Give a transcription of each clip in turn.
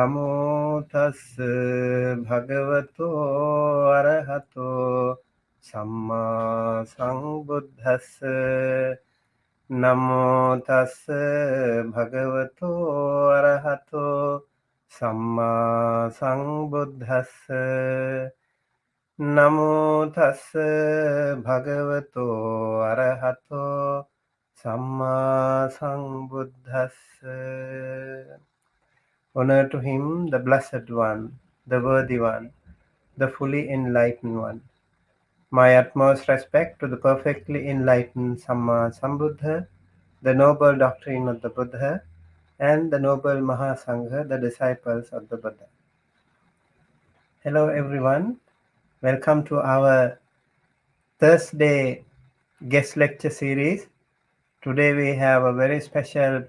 Namo tassa bhagavato arahato samma sambuddhassa. Namo tassa bhagavato arahato samma sambuddhassa. Namo tassa bhagavato arahato samma sambuddhassa. Honor to him, the Blessed One, the Worthy One, the fully enlightened one. My utmost respect to the perfectly enlightened Samma Sambuddha, the noble doctrine of the Buddha, and the noble Mahasangha, the disciples of the Buddha. Hello everyone, welcome to our Thursday guest lecture series. Today we have a very special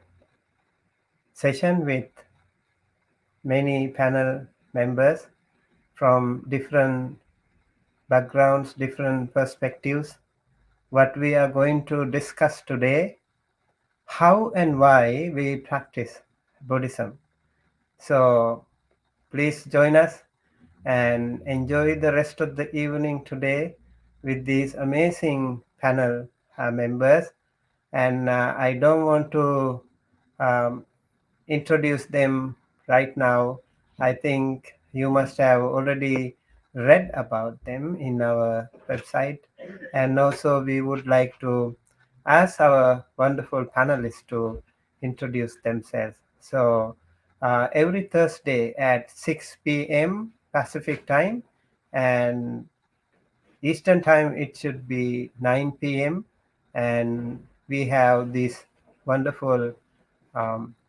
session with many panel members from different backgrounds, different perspectives. What we are going to discuss today, how and why we practice Buddhism. So please join us and enjoy the rest of the evening today with these amazing panel members. And I don't want to introduce them right now. I think you must have already read about them in our website. And also we would like to ask our wonderful panelists to introduce themselves. So every Thursday at 6 p.m. Pacific time and Eastern time it should be 9 p.m. and we have this wonderful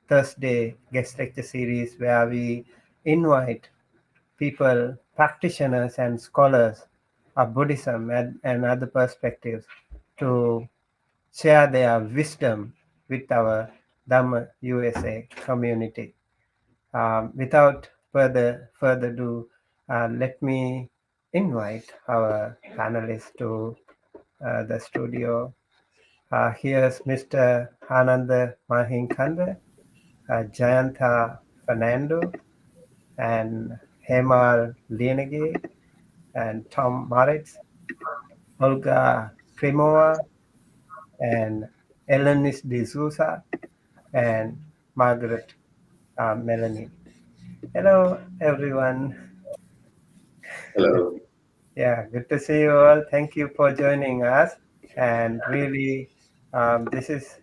Thursday guest lecture series where we invite people, practitioners and scholars of Buddhism and other perspectives to share their wisdom with our Dhamma USA community. Without further ado, let me invite our panelists to the studio. Here's Mr. Ananda Mahinkanda, Jayanta Fernando, and Hemal Lienege, and Tom Moritz, Olga Krimova, and Elenis de Souza, and Margaret Melanie. Hello, everyone. Hello. Yeah, good to see you all. Thank you for joining us. And really, this is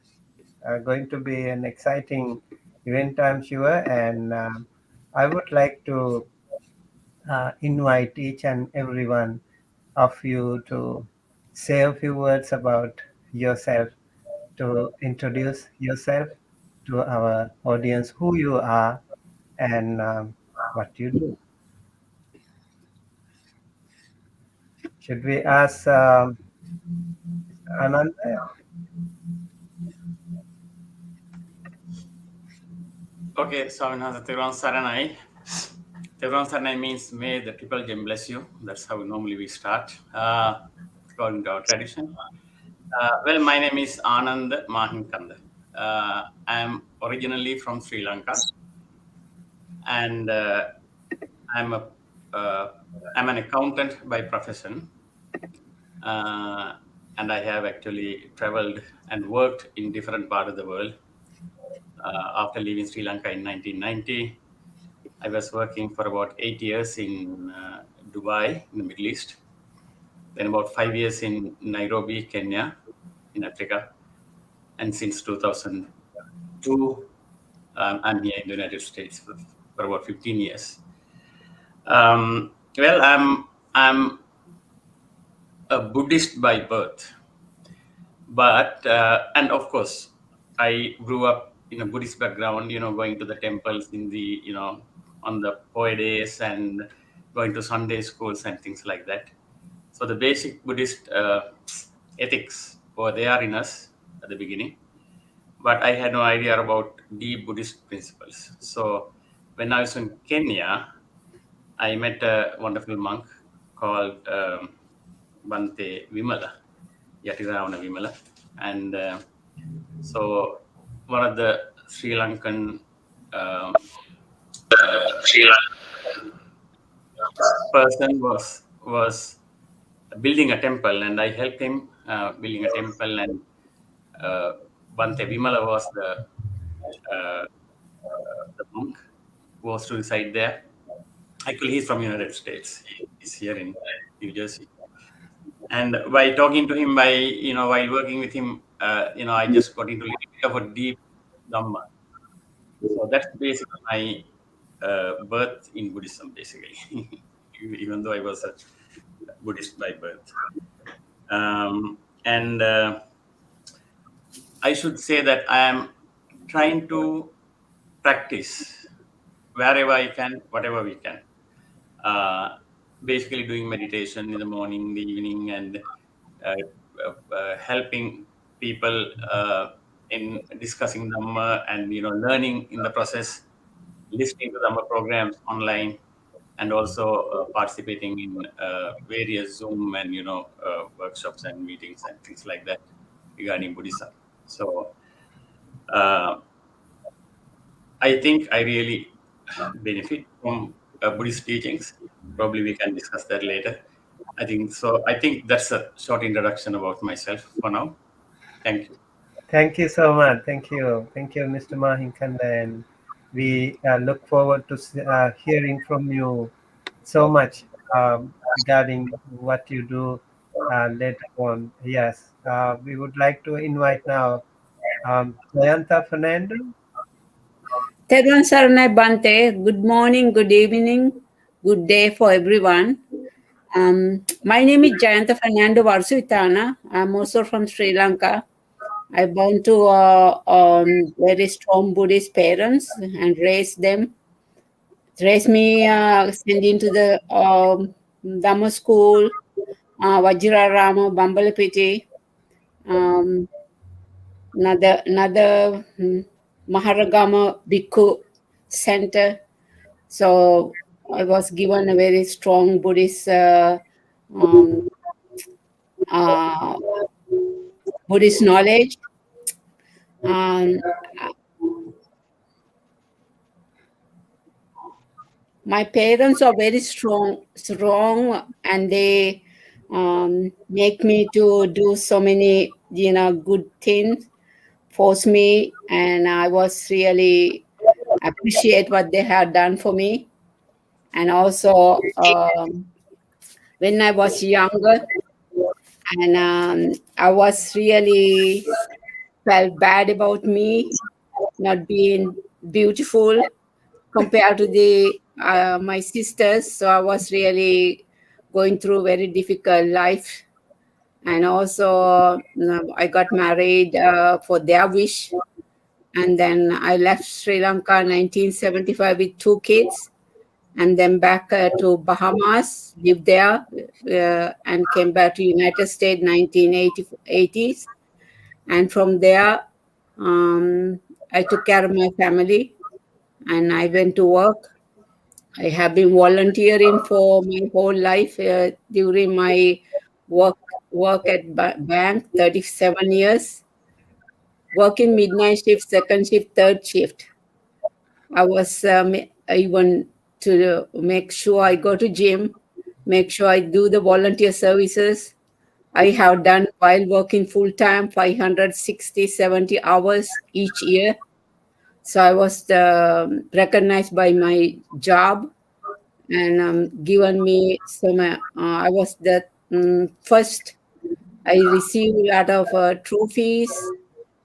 going to be an exciting event, I'm sure. And I would like to invite each and every one of you to say a few words about yourself, to introduce yourself to our audience, who you are and what you do. Should we ask Ananda? Okay, Swaminatha Thiruvan Saranai. Thiruvan Saranai means may the triple gem bless you. That's how normally we start, according to our tradition. Well, my name is Anand Mahinkanda. I am originally from Sri Lanka, and I'm an accountant by profession, and I have actually traveled and worked in different parts of the world. After leaving Sri Lanka in 1990, I was working for about 8 years in Dubai, in the Middle East. Then about 5 years in Nairobi, Kenya, in Africa. And since 2002, I'm here in the United States for about 15 years. Well, I'm a Buddhist by birth, but and of course, I grew up in a Buddhist background. Going to the temples in the on the Poe days and going to Sunday schools and things like that. So the basic Buddhist ethics were there in us at the beginning, but I had no idea about deep Buddhist principles. So when I was in Kenya, I met a wonderful monk called Bhante Yatiravana Vimala. And so one of the Sri Lankan Sri Lanka person was building a temple, and I helped him building a temple. And Bhante Vimala was the monk who was to reside there. Actually, he's from United States. He's here in New Jersey. And by talking to him, while working with him, I just got into a little bit of a deep Dhamma. So that's basically my birth in Buddhism, basically, even though I was a Buddhist by birth. And I should say that I am trying to practice wherever I can, whatever we can. Basically, doing meditation in the morning, in the evening, and helping people in discussing Dhamma, and learning in the process, listening to Dhamma programs online, and also participating in various Zoom and workshops and meetings and things like that regarding Buddhism. So I think I really benefit from Buddhist teachings. Probably we can discuss that later. I think so. I think that's a short introduction about myself for now. Thank you. Thank you so much. Thank you, Mr. Mahinkanda, and we look forward to hearing from you so much regarding what you do later on. Yes, we would like to invite now Jayanta Fernando. Tedwan Saranai Bhante, good morning, good evening, good day for everyone. My name is Jayanta Fernando Varsuvitana. I'm also from Sri Lanka. I born to very strong Buddhist parents and raised me, sent into the Dhamma school, Vajrarama, Bambalapiti, another Maharagama Bhikkhu center. So I was given a very strong Buddhist Buddhist knowledge. My parents are very strong, and they make me to do so many, good things, force me, and I was really appreciate what they have done for me. And also, when I was younger, and I was really felt bad about me not being beautiful compared to the my sisters. So I was really going through very difficult life. And also, I got married for their wish. And then I left Sri Lanka in 1975 with 2 kids, and then back to Bahamas, lived there, and came back to United States 1980s. And from there, I took care of my family, and I went to work. I have been volunteering for my whole life during my work at bank, 37 years, working midnight shift, second shift, third shift. I was even to make sure I go to gym, make sure I do the volunteer services. I have done while working full time 560, 70 hours each year. So I was recognized by my job, and given me some. I was the first. I received a lot of trophies,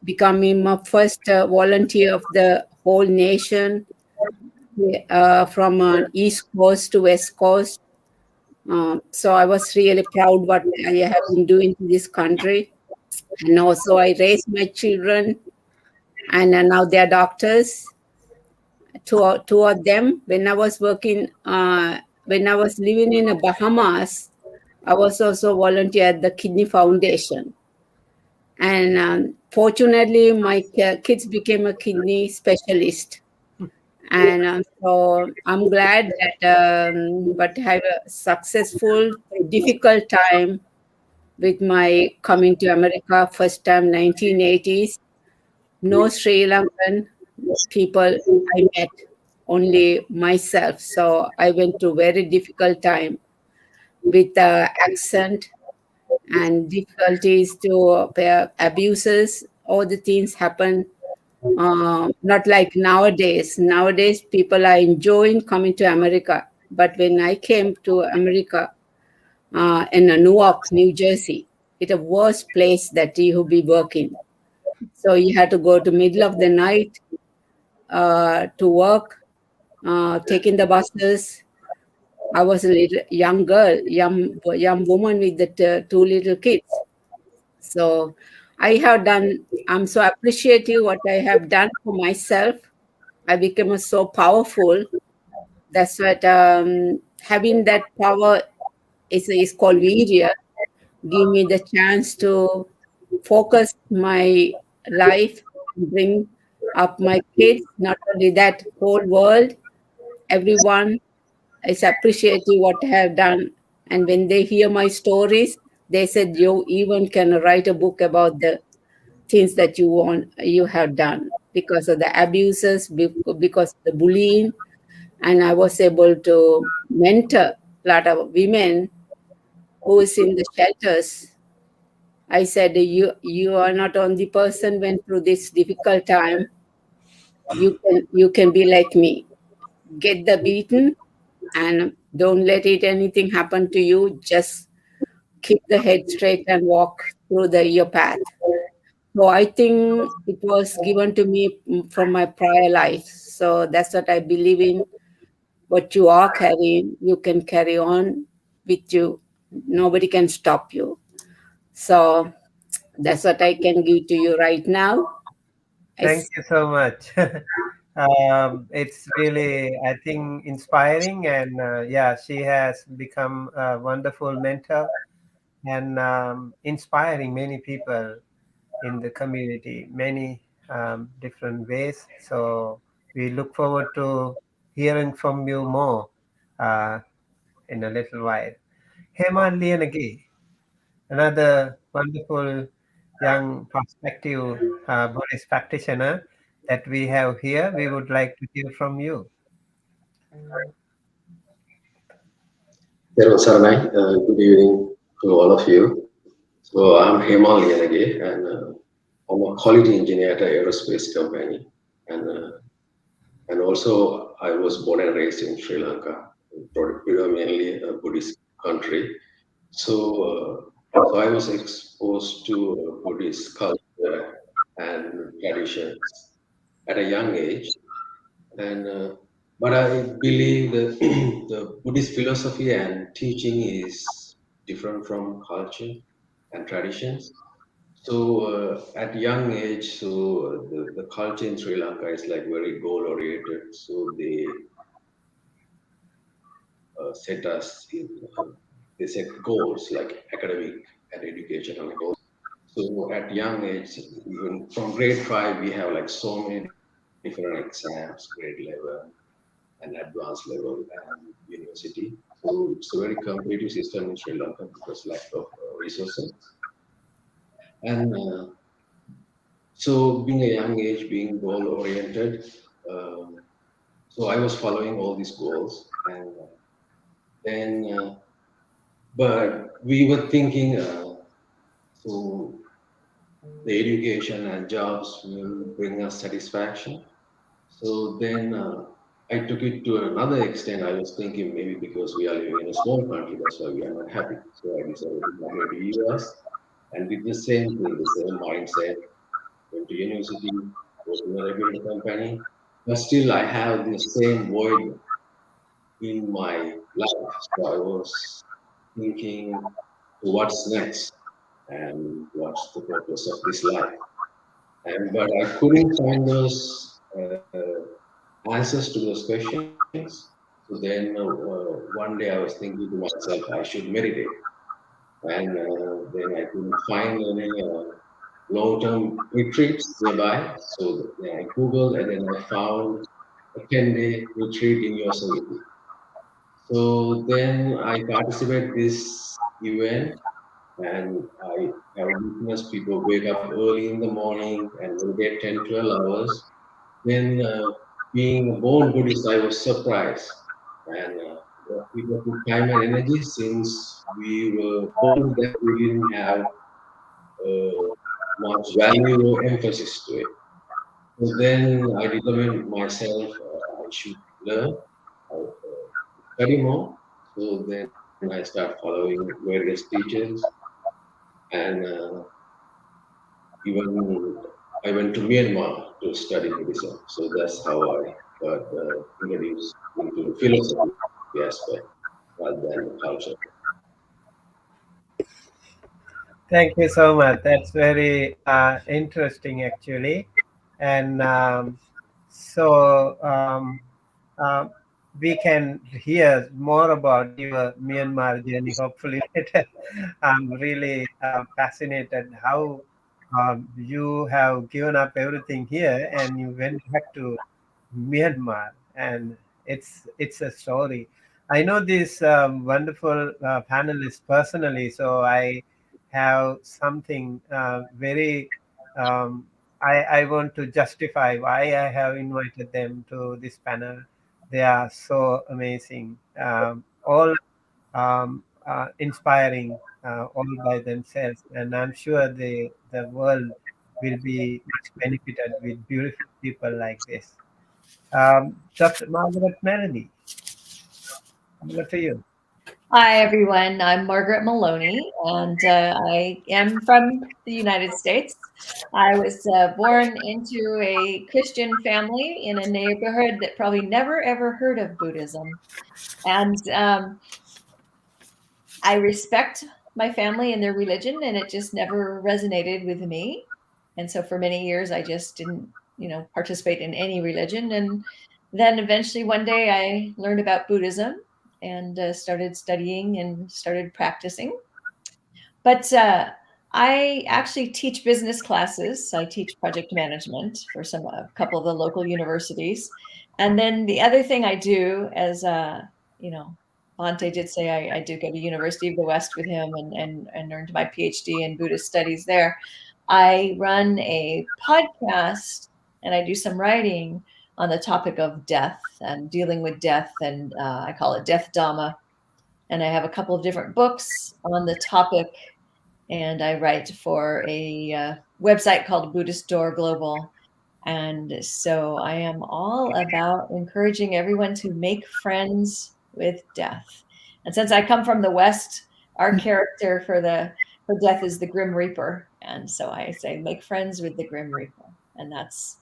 becoming my first volunteer of the whole nation, from East Coast to West Coast. So I was really proud what I have been doing to this country. And also I raised my children, and now they are doctors. Two of them. When I was working, when I was living in the Bahamas, I was also volunteer at the Kidney Foundation. And fortunately, my kids became a kidney specialist. And so I'm glad that but have a successful, difficult time with my coming to America first time 1980s. No Sri Lankan people I met. only myself. So I went through very difficult time with accent and difficulties to abuses. All the things happen. Not like nowadays. Nowadays, people are enjoying coming to America. But when I came to America in Newark, New Jersey, it's the worst place that you will be working. So you had to go to middle of the night to work, taking the buses. I was a little young girl, young woman with the two little kids. So I have done. I'm so appreciative what I have done for myself. I became so powerful. That's what having that power is called virya. Give me the chance to focus my life and bring up my kids. Not only that, whole world, everyone is appreciating what I have done. And when they hear my stories, they said you even can write a book about the things that you have done because of the abuses, because of the bullying. And I was able to mentor a lot of women who is in the shelters. I said, you are not only person went through this difficult time. You can be like me. Get the beaten and don't let it anything happen to you. Just keep the head straight and walk through your path. So I think it was given to me from my prior life. So that's what I believe in. What you are carrying, you can carry on with you. Nobody can stop you. So that's what I can give to you right now. Thank It's, you so much. It's really, I think, inspiring, and yeah, she has become a wonderful mentor and inspiring many people in the community, many different ways. So we look forward to hearing from you more uh, in a little while. Hema Lianagi, another wonderful young prospective Buddhist practitioner that we have here. We would like to hear from you. Hello, Saranai. Good evening to all of you. So I'm Hemal Yanagi, and I'm a quality engineer at an aerospace company, and also I was born and raised in Sri Lanka, predominantly a Buddhist country. So I was exposed to Buddhist culture and traditions at a young age, and but I believe that the Buddhist philosophy and teaching is different from culture and traditions. So at young age, so the culture in Sri Lanka is like very goal oriented. So set us in, they set goals like academic and educational goals. So at young age, even from grade 5, we have like so many different exams, grade level and advanced level and university. So it's a very competitive system in Sri Lanka because lack of resources. And so being a young age, being goal oriented, um, so I was following all these goals, and then, but we were thinking, so the education and jobs will bring us satisfaction. So then I took it to another extent. I was thinking maybe because we are living in a small country, that's why we are not happy. So I decided to migrate to US and did the same thing, the same mindset. Went to university, working in a rebuild company, but still I have the same void in my life. So I was thinking, what's next and what's the purpose of this life? And but I couldn't find those answers to those questions. So then one day I was thinking to myself, I should meditate. And then I couldn't find any long-term retreats nearby. So then I Googled and then I found a 10-day retreat in Yosemite. So then I participated this event and I have witnessed people wake up early in the morning and meditate 10, 12 hours. Then being a born Buddhist, I was surprised. And people took time and energy since we were born that we didn't have uh, much value or emphasis to it. So then I determined myself I should learn, study more. So then I start following various teachers, and even I went to Myanmar to study Buddhism. So that's how I got introduced into the philosophy aspect rather than the culture. Thank you so much. That's very interesting, actually. And so uh, we can hear more about your Myanmar journey, hopefully later. I'm really fascinated how you have given up everything here and you went back to Myanmar, and it's a story. I know these wonderful panelists personally, so I have something very. Um, I want to justify why I have invited them to this panel. They are so amazing, all inspiring, all by themselves, and I'm sure the world will be much benefited with beautiful people like this. Dr. Margaret Melody, over to you. Hi, everyone. I'm Margaret Maloney, and I am from the United States. I was born into a Christian family in a neighborhood that probably never ever heard of Buddhism. And I respect my family and their religion, and it just never resonated with me. And so for many years, I just didn't, participate in any religion. And then eventually one day I learned about Buddhism and started studying and started practicing. But I actually teach business classes. I teach project management for a couple of the local universities. And then the other thing I do, as you know, Bhante did say, I did go to University of the West with him and earned my PhD in Buddhist studies there. I run a podcast and I do some writing on the topic of death and dealing with death, and I call it Death Dhamma. And I have a couple of different books on the topic, and I write for a website called Buddhist Door Global. And so I am all about encouraging everyone to make friends with death. And since I come from the West, our character for death is the Grim Reaper. And so I say, make friends with the Grim Reaper. And that's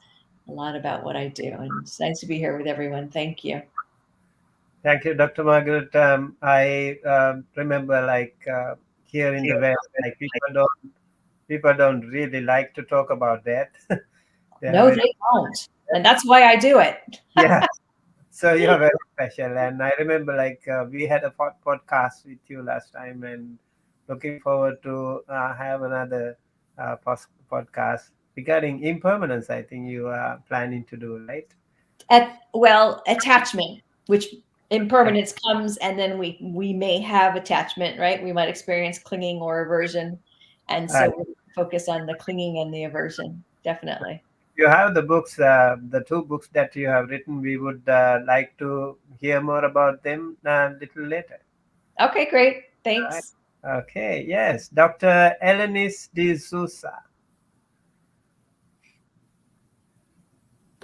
a lot about what I do. And it's nice to be here with everyone. Thank you. Thank you, Dr. Margaret. I remember, like here in the West, like people don't really like to talk about that. They are No, very, they don't. And that's why I do it. yeah. So you're very special, and I remember like we had a podcast with you last time, and looking forward to have another podcast regarding impermanence. I think you are planning to do, right? Attachment, which impermanence comes, and then we may have attachment, right? We might experience clinging or aversion, and so Right. we focus on the clinging and the aversion, definitely. You have the books, the two books that you have written. We would like to hear more about them a little later. Okay, great. Right. Thanks. Okay. Yes, Dr. Elenis de Sousa.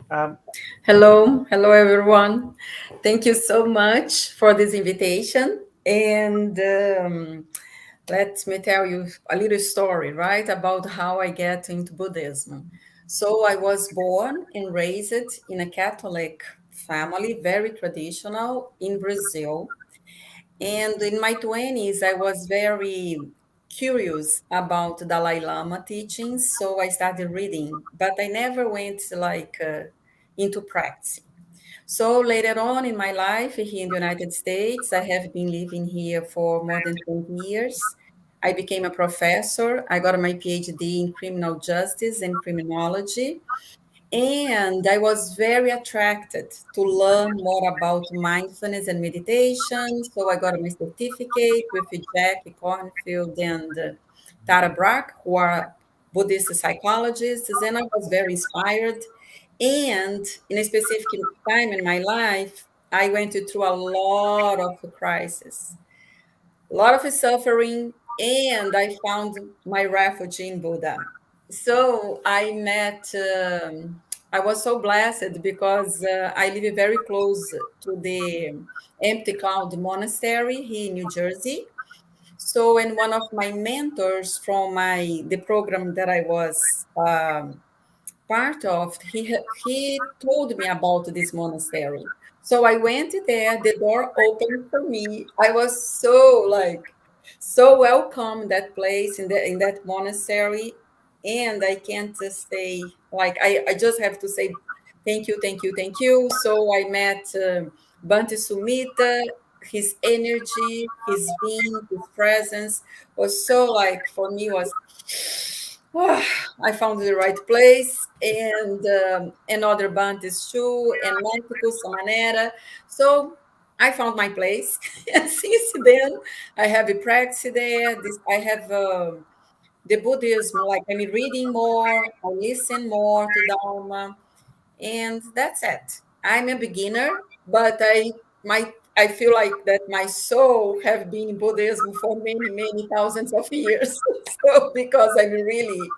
Um, Hello everyone. Thank you so much for this invitation. And let me tell you a little story, right, about how I get into Buddhism. So I was born and raised in a Catholic family, very traditional in Brazil. And in my 20s, I was very curious about Dalai Lama teachings, so I started reading, but I never went into practice. So later on in my life here in the United States, I have been living here for more than 20 years. I became a professor. I got my PhD in criminal justice and criminology. And I was very attracted to learn more about mindfulness and meditation. So I got my certificate with Jack Cornfield and Tara Brach, who are Buddhist psychologists. And I was very inspired. And in a specific time in my life, I went through a lot of crisis, a lot of suffering, and I found my refuge in Buddha. So I met, I was so blessed because I live very close to the Empty Cloud Monastery here in New Jersey. So, and one of my mentors from the program that I was part of, he told me about this monastery. So I went there, the door opened for me. I was so like so welcome that place in that monastery. And I can't just say like I just have to say thank you, thank you, thank you. So I met Bhante Sumitta. His energy, his being, his presence was so like for me was ah, I found the right place, and other Bantes too, and Mexico, Samanera. So I found my place, and since then I have a practice there. I have the Buddhism, like I'm reading more, I listen more to Dharma, and that's it. I'm a beginner, but I feel like that my soul have been in Buddhism for many, many thousands of years. So because I'm really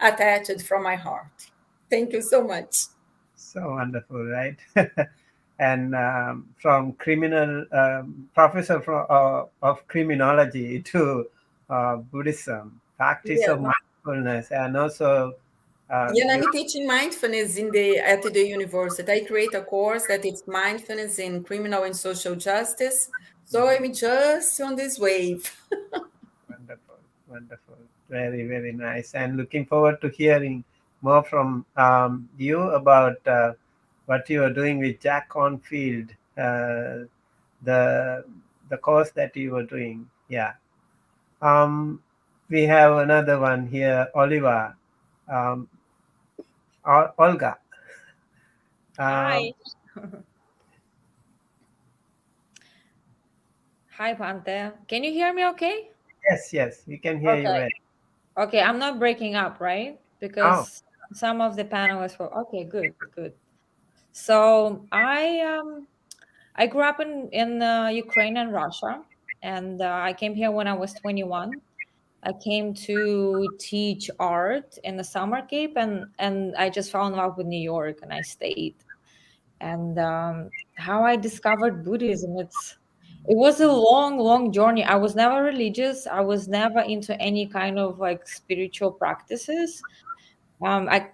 attached from my heart. Thank you so much. So wonderful, right? And from criminal professor of criminology to Buddhism, practice of Yeah. mindfulness, and also Yeah, you, I'm teaching mindfulness at the university. I create a course that is mindfulness in criminal and social justice. So I'm just on this wave. wonderful, wonderful, very very nice, and looking forward to hearing more from you about what you are doing with Jack Cornfield, the course that you were doing. Yeah. Um, we have another one here, Oliver, um, Olga. Um, Hi. Hi, Bhante. Can you hear me okay? yes, yes, we can hear you Okay. well. Okay, I'm not breaking up, right? Oh, Because some of the panelists were okay, good, good. So I grew up in Ukraine and Russia, and I came here when I was 21. I came to teach art in the summer camp, and I just fell in love with New York, and I stayed. And how I discovered Buddhism, it was a long, long journey. I was never religious. I was never into any kind of like spiritual practices. Um, I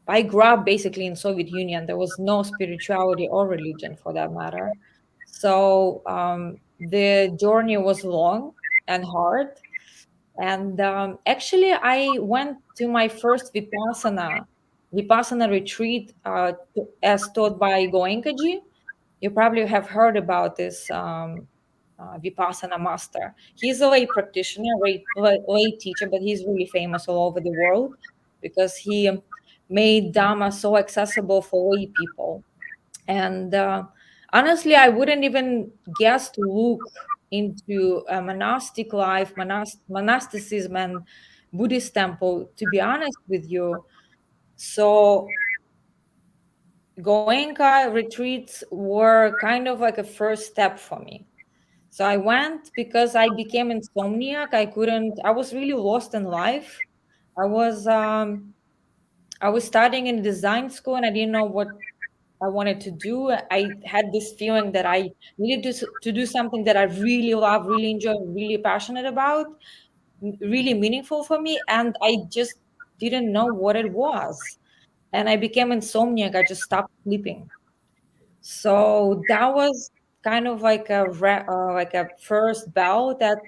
I grew up basically in Soviet Union. There was no spirituality or religion for that matter. So the journey was long and hard. And actually, I went to my first Vipassana retreat as taught by Goenkaji. You probably have heard about this Vipassana master. He's a lay practitioner, lay teacher, but he's really famous all over the world because he made Dhamma so accessible for lay people. And honestly, I wouldn't even guess to look into a monastic life, monasticism, and Buddhist temple, to be honest with you. So Goenka retreats were kind of like a first step for me. So I went because I became insomniac. I was really lost in life. I was um, I was studying in design school and I didn't know what I wanted to do. I had this feeling that I needed to do something that I really love, really enjoy, really passionate about, really meaningful for me. And I just didn't know what it was. And I became insomniac. I just stopped sleeping. So that was kind of like like a first bell that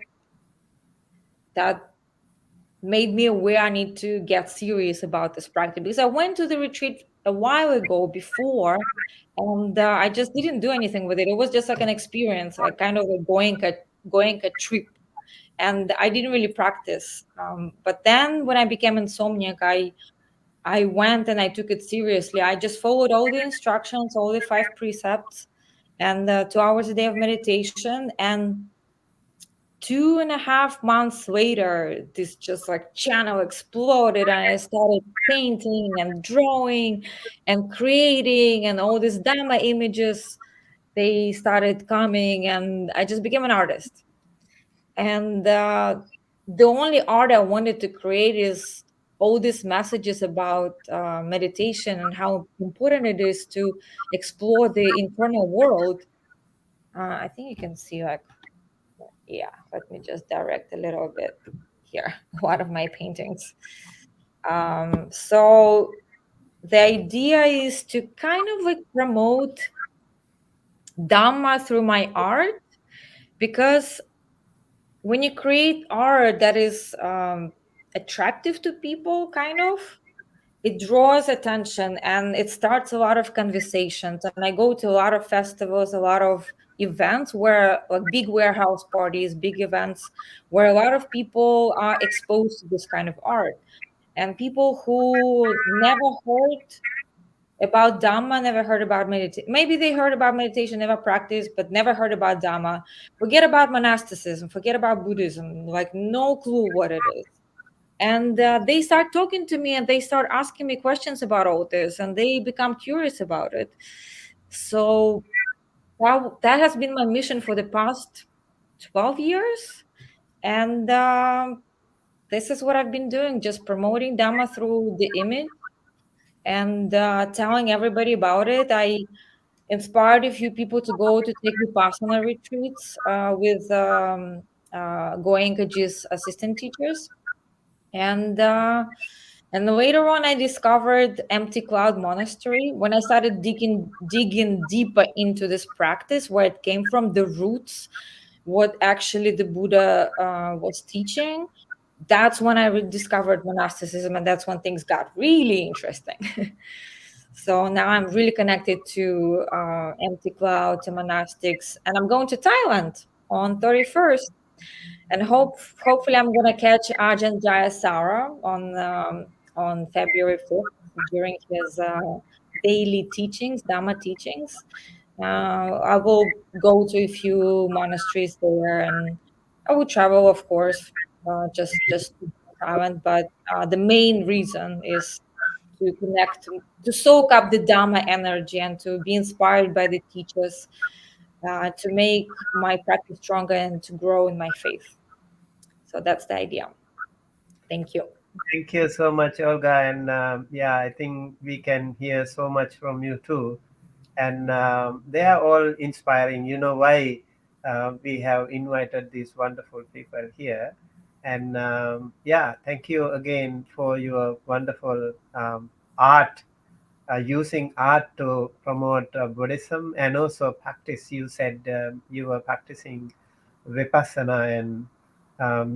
made me aware I need to get serious about this practice because I went to the retreat a while ago before, and I just didn't do anything with it. It was just like an experience, like kind of going a trip, and I didn't really practice. But then when I became insomniac, I went and I took it seriously. I just followed all the instructions, all the five precepts, and 2 hours a day of meditation, and 2.5 months later, this just like channel exploded, and I started painting and drawing and creating, and all these Dhamma images, they started coming, and I just became an artist. And the only art I wanted to create is all these messages about meditation and how important it is to explore the internal world. I think you can see like, yeah, let me just direct a little bit here, one of my paintings. So the idea is to kind of like promote Dhamma through my art, because when you create art that is attractive to people, kind of, it draws attention and it starts a lot of conversations. And I go to a lot of festivals, a lot of events where, like, big warehouse parties, big events where a lot of people are exposed to this kind of art. And people who never heard about Dhamma, never heard about meditation. Maybe they heard about meditation, never practiced, but never heard about Dhamma. Forget about monasticism, forget about Buddhism, like no clue what it is. And they start talking to me and they start asking me questions about all this, and they become curious about it. So that has been my mission for the past 12 years. And this is what I've been doing, just promoting Dhamma through the image and telling everybody about it. I inspired a few people to go to take Vipassana retreats with Goenkaji's assistant teachers. And later on, I discovered Empty Cloud Monastery when I started digging deeper into this practice, where it came from, the roots, what actually the Buddha was teaching. That's when I discovered monasticism, and that's when things got really interesting. So now I'm really connected to Empty Cloud, to monastics, and I'm going to Thailand on 31st. And hopefully I'm gonna catch Ajahn Jayasara on February 5th during his daily teachings, Dhamma teachings. I will go to a few monasteries there, and I will travel, of course, just to Thailand. But the main reason is to connect, to soak up the Dhamma energy, and to be inspired by the teachers, to make my practice stronger and to grow in my faith. So that's the idea. Thank you. Thank you so much, Olga. And yeah, I think we can hear so much from you too. And they are all inspiring. You know why we have invited these wonderful people here. And yeah, thank you again for your wonderful art, using art to promote Buddhism and also practice. You said you were practicing Vipassana, and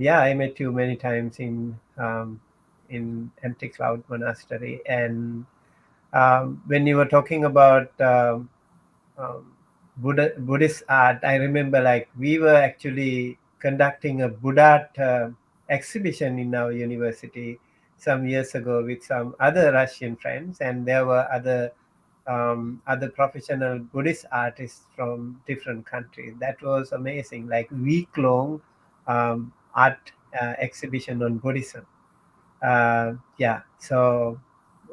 yeah, I met you many times in Empty Cloud Monastery. And when you were talking about Buddhist art, I remember like we were actually conducting a Buddha art exhibition in our university some years ago with some other Russian friends, and there were other professional Buddhist artists from different countries. That was amazing, like week-long art exhibition on Buddhism. Yeah, so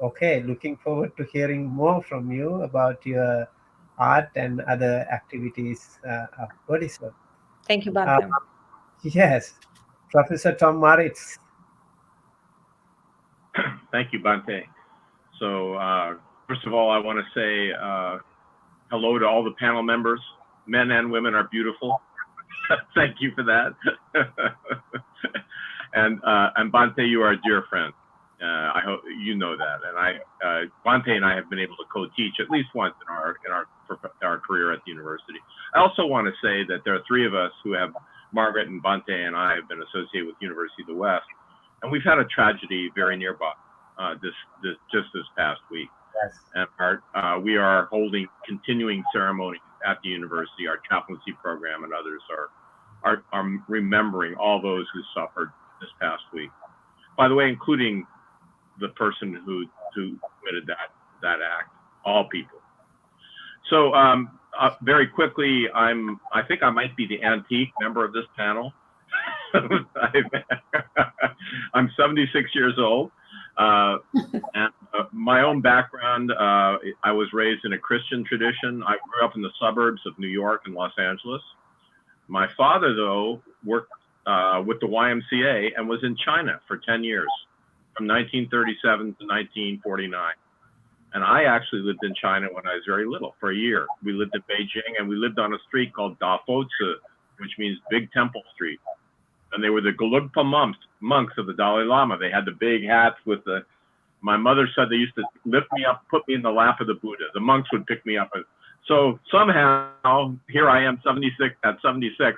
okay, looking forward to hearing more from you about your art and other activities of Buddhism. Thank you, Bhante. Yes, Professor Tom Maritz. Thank you, Bhante. So first of all, I want to say hello to all the panel members. Men and women are beautiful. Thank you for that. And Bhante, you are a dear friend. I hope you know that. And Bhante and I have been able to co-teach at least once in our career at the university. I also want to say that there are three of us who have, Margaret and Bhante and I have been associated with University of the West, and we've had a tragedy very nearby just this past week. Yes. And we are holding continuing ceremonies at the university. Our chaplaincy program and others are remembering all those who suffered this past week. By the way, including the person who committed that act, all people. So very quickly, I think I might be the antique member of this panel. I'm 76 years old. And my own background, I was raised in a Christian tradition. I grew up in the suburbs of New York and Los Angeles. My father, though, worked with the YMCA and was in China for 10 years, from 1937 to 1949. And I actually lived in China when I was very little, for a year. We lived in Beijing, and we lived on a street called Da Fo Zi, which means Big Temple Street. And they were the Gelugpa monks of the Dalai Lama. They had the big hats with the, my mother said they used to lift me up, put me in the lap of the Buddha. The monks would pick me up. So somehow, here I am, 76, and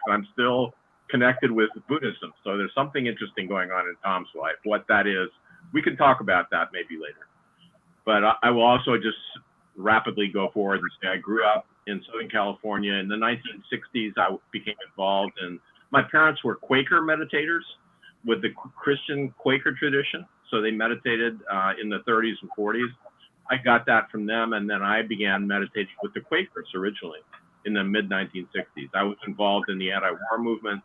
I'm still connected with Buddhism. So there's something interesting going on in Tom's life. What that is, we can talk about that maybe later. But I will also just rapidly go forward and say I grew up in Southern California. In the 1960s, I became involved in, my parents were Quaker meditators with the Christian Quaker tradition. So they meditated in the 30s and 40s. I got that from them, and then I began meditating with the Quakers originally in the mid-1960s. I was involved in the anti-war movement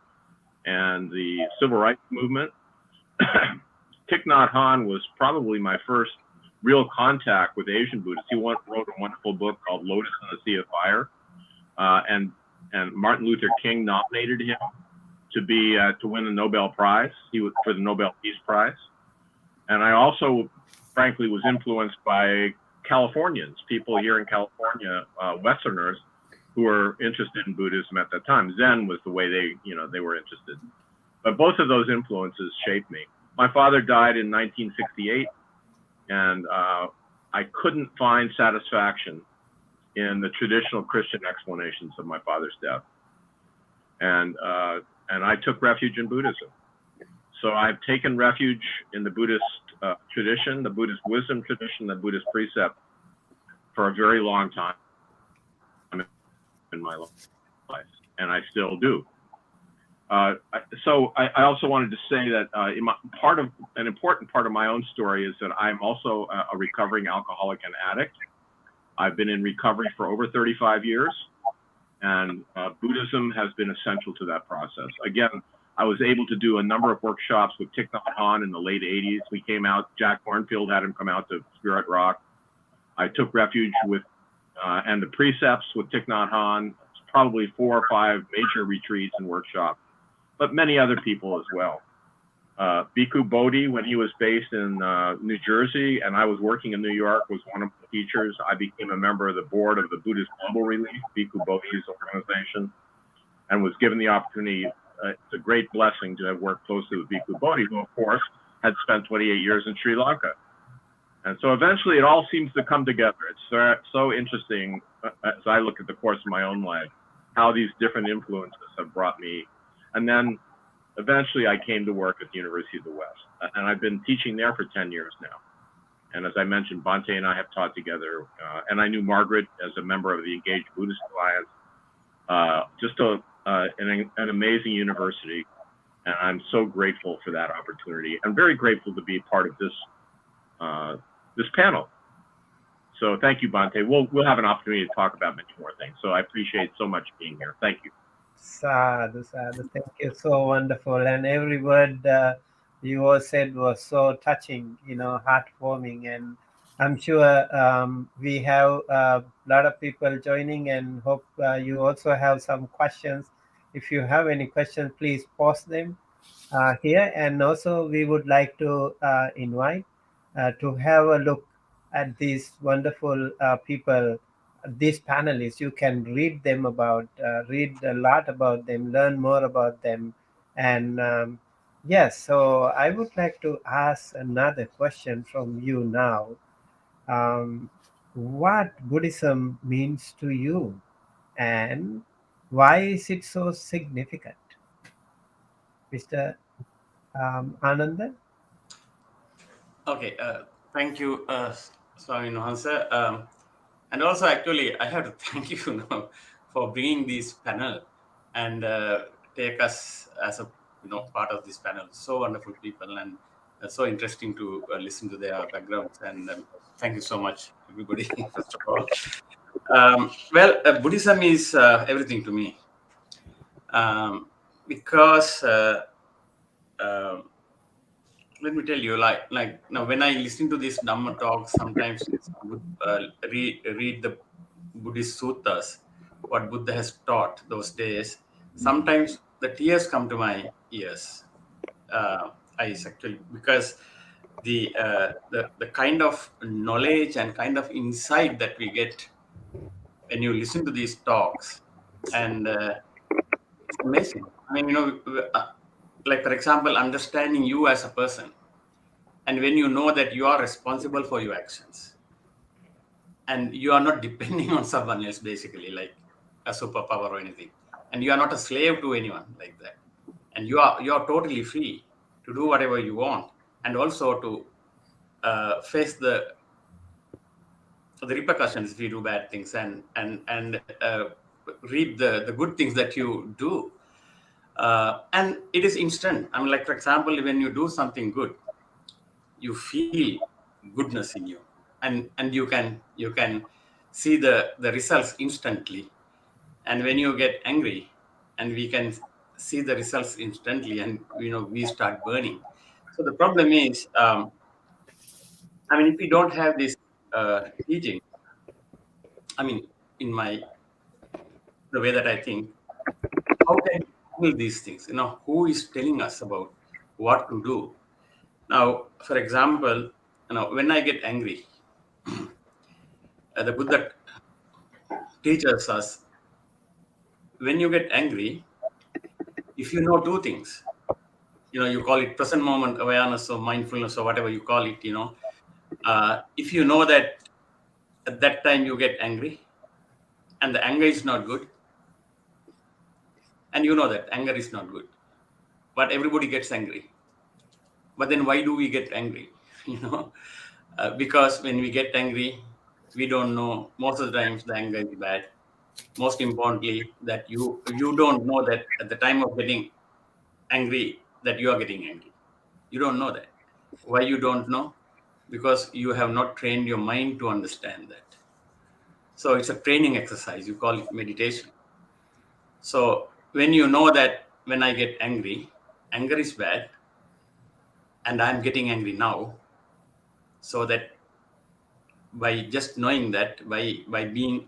and the civil rights movement. Thich Nhat Hanh was probably my first real contact with Asian Buddhists. He wrote a wonderful book called Lotus in the Sea of Fire, and Martin Luther King nominated him to win the Nobel Prize. He was for the Nobel Peace Prize, and I also, frankly, was influenced by Californians, people here in California, Westerners, who were interested in Buddhism at that time. Zen was the way they were interested. But both of those influences shaped me. My father died in 1968. And I couldn't find satisfaction in the traditional Christian explanations of my father's death. And I took refuge in Buddhism. So I've taken refuge in the Buddhist tradition, the Buddhist wisdom tradition, the Buddhist precept for a very long time in my life, and I still do. So I also wanted to say that an important part of my own story is that I'm also a recovering alcoholic and addict. I've been in recovery for over 35 years, and Buddhism has been essential to that process. Again, I was able to do a number of workshops with Thich Nhat Hanh in the late 80s. We came out, Jack Kornfield had him come out to Spirit Rock. I took refuge with, and the precepts with Thich Nhat Hanh, probably 4 or 5 major retreats and workshops, but many other people as well. Bhikkhu Bodhi, when he was based in New Jersey and I was working in New York, was one of the teachers. I became a member of the board of the Buddhist Global Relief, Bhikkhu Bodhi's organization, and was given the opportunity. It's a great blessing to have worked closely with Bhikkhu Bodhi, who, of course, had spent 28 years in Sri Lanka. And so eventually it all seems to come together. It's so interesting as I look at the course of my own life, how these different influences have brought me. And then eventually I came to work at the University of the West. And I've been teaching there for 10 years now. And as I mentioned, Bhante and I have taught together. And I knew Margaret as a member of the Engaged Buddhist Alliance. Just an amazing university. And I'm so grateful for that opportunity. I'm very grateful to be a part of this panel. So thank you, Bhante. We'll have an opportunity to talk about many more things. So I appreciate so much being here. Thank you. Sadhu, sadhu. Thank you. So wonderful. And every word you all said was so touching, heartwarming. And I'm sure we have a lot of people joining, and hope you also have some questions. If you have any questions, please post them here. And also we would like to invite to have a look at these wonderful people, these panelists. You can read them read a lot about them, learn more about them. And yes, so I would like to ask another question from you now. What Buddhism means to you, and why is it so significant? Mr. Ananda? Okay, thank you, Swami Nohansa. And also, actually, I have to thank you for bringing this panel and take us as a part of this panel. So wonderful people, and so interesting to listen to their backgrounds. And thank you so much, everybody. First of all, Buddhism is everything to me, because let me tell you, like now when I listen to these Dhamma talks, sometimes it's good, read the Buddhist suttas, what Buddha has taught those days. Sometimes the tears come to my ears, eyes actually, because the kind of knowledge and kind of insight that we get when you listen to these talks, and it's amazing. I mean, like for example, understanding you as a person, and when you know that you are responsible for your actions, and you are not depending on someone else, basically, like a superpower or anything, and you are not a slave to anyone like that, and you are totally free to do whatever you want, and also to face the repercussions if you do bad things, and reap the good things that you do. And it is instant. I mean, like for example, when you do something good, you feel goodness in you, and you can see the results instantly. And when you get angry, and we can see the results instantly, and we start burning. So the problem is, I mean, if we don't have this teaching, I mean, in the way that I think, how can we handle these things? Who is telling us about what to do? Now, for example, when I get angry, the Buddha teaches us, when you get angry, if you know two things, you call it present moment awareness or mindfulness or whatever you call it, if you know that at that time you get angry and the anger is not good, and you know that anger is not good, but everybody gets angry. But then why do we get angry? Because when we get angry, we don't know, most of the times the anger is bad. Most importantly, that you don't know that at the time of getting angry that you are getting angry. You don't know that. Why you don't know? Because you have not trained your mind to understand that. So it's a training exercise. You call it meditation. So when you know that when I get angry, anger is bad, and I'm getting angry now, so that by just knowing that, by being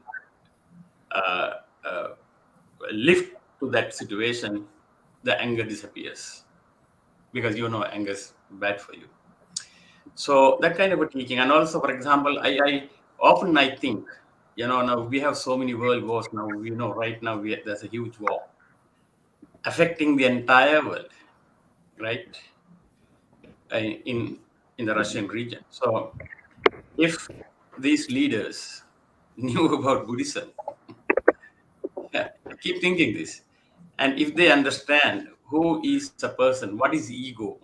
lift to that situation, the anger disappears, because anger is bad for you. So that kind of a teaching. And also, for example, I often think, now we have so many world wars now. Right now there's a huge war affecting the entire world, right? In the Russian region. So if these leaders knew about Buddhism, I keep thinking this, and if they understand who is a person, what is ego,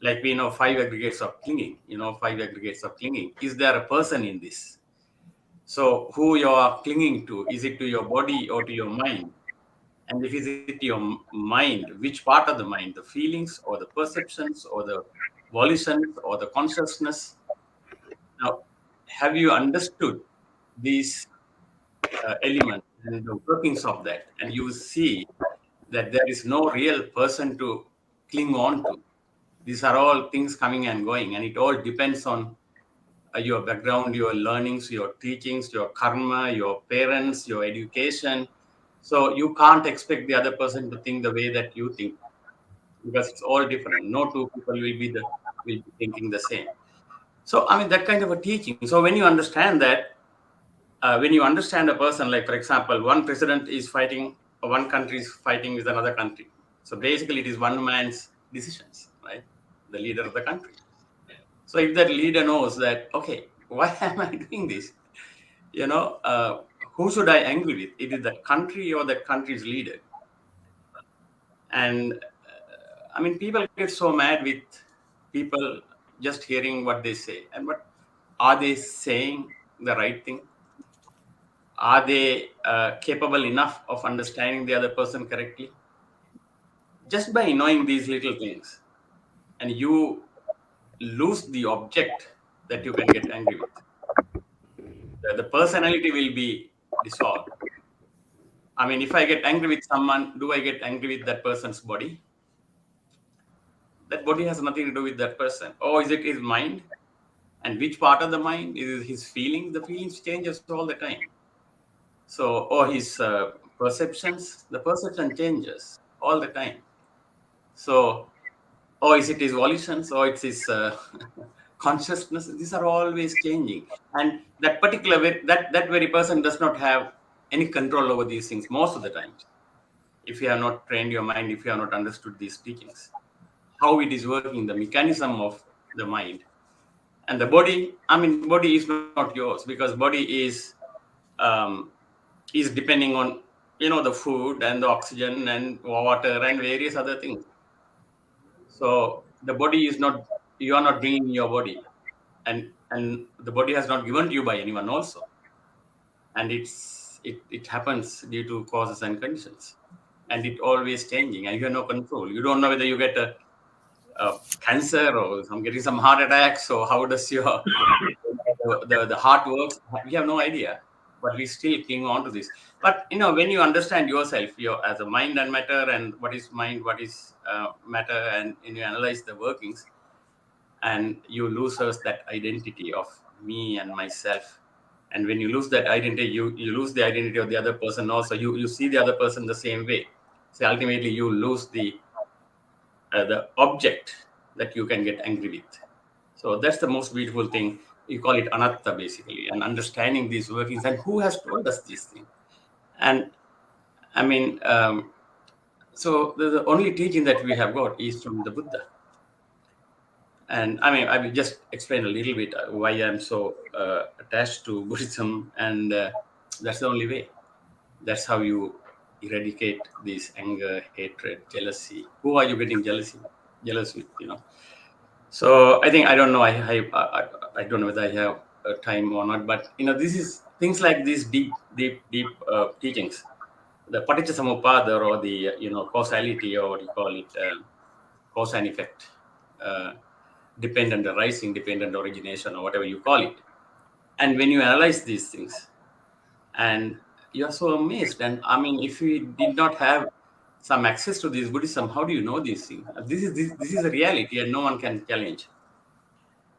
like we know 5 aggregates of clinging, 5 aggregates of clinging. Is there a person in this? So who you are clinging to? Is it to your body or to your mind? And if is it to your mind, which part of the mind? The feelings or the perceptions or the volitions or the consciousness? Now, have you understood these elements and the workings of that? And you see that there is no real person to cling on to. These are all things coming and going, and it all depends on your background, your learnings, your teachings, your karma, your parents, your education. So you can't expect the other person to think the way that you think, because it's all different. No two people will be thinking the same. So I mean, that kind of a teaching. So when you understand that, when you understand a person, like for example, one president is fighting, or one country is fighting with another country. So basically, it is one man's decisions, right? The leader of the country. So if that leader knows that, okay, why am I doing this? Who should I angry with? It is that country or that country's leader. And I mean, people get so mad with people just hearing what they say. And what are they saying the right thing? Are they capable enough of understanding the other person correctly? Just by knowing these little things, and you lose the object that you can get angry with. The personality will be dissolved. I mean, if I get angry with someone, do I get angry with that person's body? That body has nothing to do with that person. Or is it his mind? And which part of the mind? Is it his feelings? The feelings changes all the time. So, or his perceptions, the perception changes all the time. So, or is it his volitions, or it's his consciousness? These are always changing, and that particular that very person does not have any control over these things most of the times. If you have not trained your mind, if you have not understood these teachings, how it is working, the mechanism of the mind and the body. I mean, body is not yours, because body is depending on, the food and the oxygen and water and various other things. So the body is not, you are not bringing your body, and the body has not given to you by anyone also, and it happens due to causes and conditions, and it always changing, and you have no control. You don't know whether you get a cancer or getting some heart attacks, or how does your the heart works. We have no idea, but we still cling on to this. But when you understand yourself, as a mind and matter, and what is mind, what is matter, and you analyze the workings, and you lose that identity of me and myself. And when you lose that identity, you lose the identity of the other person also. You see the other person the same way. So ultimately you lose the object that you can get angry with. So that's the most beautiful thing. You call it anatta, basically, and understanding these workings, and who has told us these things. And I mean, so the only teaching that we have got is from the Buddha. And I mean, I will just explain a little bit why I'm so attached to Buddhism, and that's the only way. That's how you eradicate this anger, hatred, jealousy. Who are you getting jealous with? So I think, I don't know. I don't know whether I have time or not, but this is things like these deep teachings, the Paticcasamuppada, or the causality, or what you call it, cause and effect, dependent arising, dependent origination, or whatever you call it. And when you analyze these things, and you're so amazed. And I mean, if we did not have some access to this Buddhism, how do you know these things? This is a reality, and no one can challenge.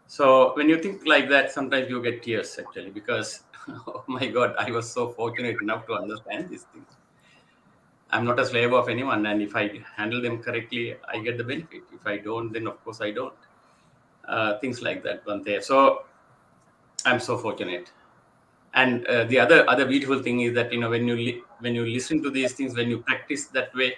So when you think like that, sometimes you get tears, actually, because oh my God, I was so fortunate enough to understand these things. I'm not a slave of anyone, and if I handle them correctly, I get the benefit. If I don't, then of course I don't. Things like that, Bhante. So I'm so fortunate. And the other beautiful thing is that when you listen to these things, when you practice that way,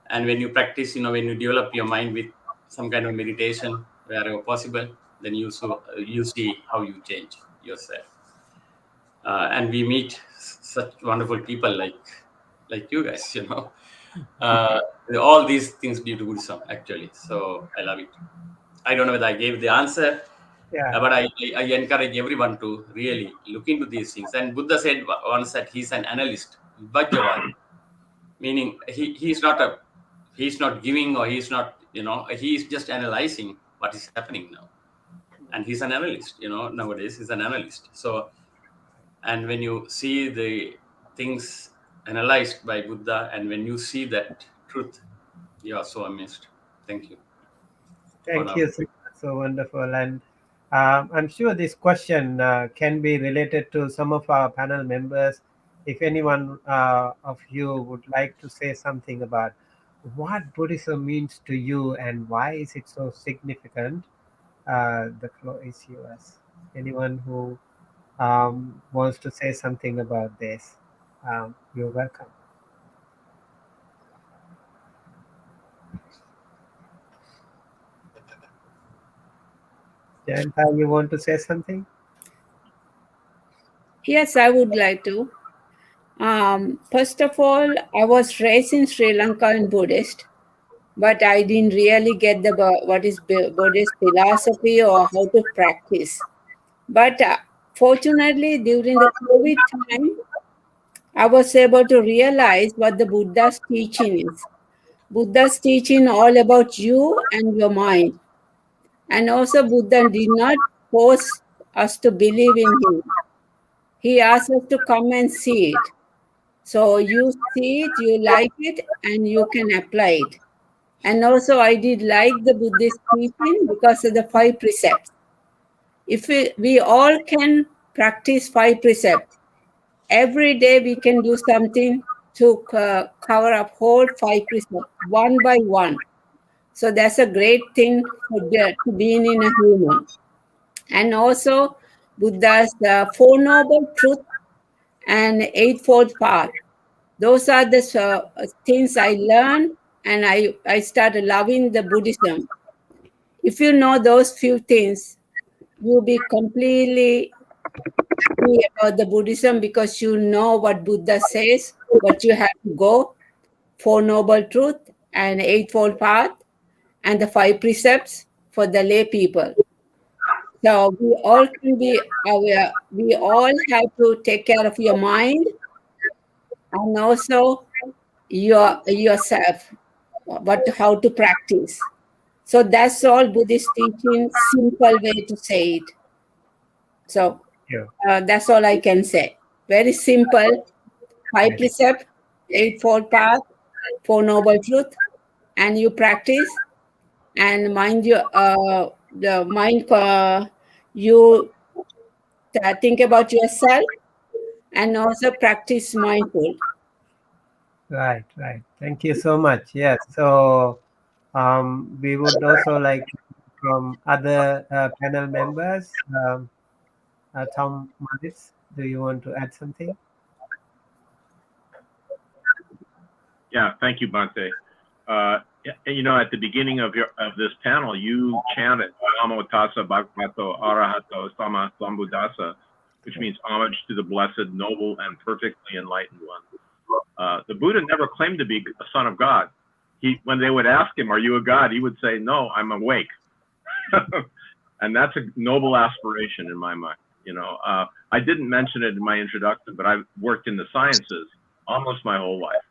and when you practice, when you develop your mind with some kind of meditation wherever possible, then you see how you change yourself. And we meet such wonderful people like you guys, all these things due to Buddhism, actually. So I love it. I don't know whether I gave the answer. Yeah. But I encourage everyone to really look into these things. And Buddha said once that he's an analyst, Vajjavadi, meaning he's not giving, or he's not, he's just analyzing what is happening now. And he's an analyst, nowadays he's an analyst. So, and when you see the things analyzed by Buddha, and when you see that truth, you are so amazed. Thank you. Thank you. So wonderful. And I'm sure this question can be related to some of our panel members. If anyone of you would like to say something about what Buddhism means to you and why is it so significant, the floor is yours. Anyone who wants to say something about this, you're welcome. Jayanta, you want to say something? Yes, I would like to. First of all, I was raised in Sri Lanka in Buddhist, but I didn't really get what is Buddhist philosophy or how to practice. But fortunately, during the COVID time, I was able to realize what the Buddha's teaching is. Buddha's teaching all about you and your mind. And also, Buddha did not force us to believe in him. He asked us to come and see it. So you see it, you like it, and you can apply it. And also I did like the Buddhist teaching because of the 5 precepts. If we all can practice 5 precepts, every day we can do something to cover up whole 5 precepts, one by one. So that's a great thing to being in a human. And also Buddha's 4 noble truths and Eightfold Path. Those are the things I learned, and I started loving the Buddhism. If you know those few things, you'll be completely happy about the Buddhism because you know what Buddha says, what you have to go, 4 noble truth and Eightfold Path, and the 5 precepts for the lay people. So we all can be aware. We all have to take care of your mind and also yourself, but how to practice. So that's all Buddhist teaching, simple way to say it. So that's all I can say. Very simple. 5 precept, Eightfold Path, 4 noble truth, and you practice and mind you, the mind you think about yourself and also practice mindful. Right. Thank you so much. Yes. So we would also like from other panel members. Tom Morris, do you want to add something? Yeah, thank you, Bhante. You know, at the beginning of this panel, you chanted Namo Tassa Bhagavato Arahato Sama Sambuddhassa, which means homage to the blessed, noble, and perfectly enlightened one. The Buddha never claimed to be a son of God. When they would ask him, "Are you a god?" he would say, "No, I'm awake." And that's a noble aspiration in my mind. You know, I didn't mention it in my introduction, but I've worked in the sciences almost my whole life,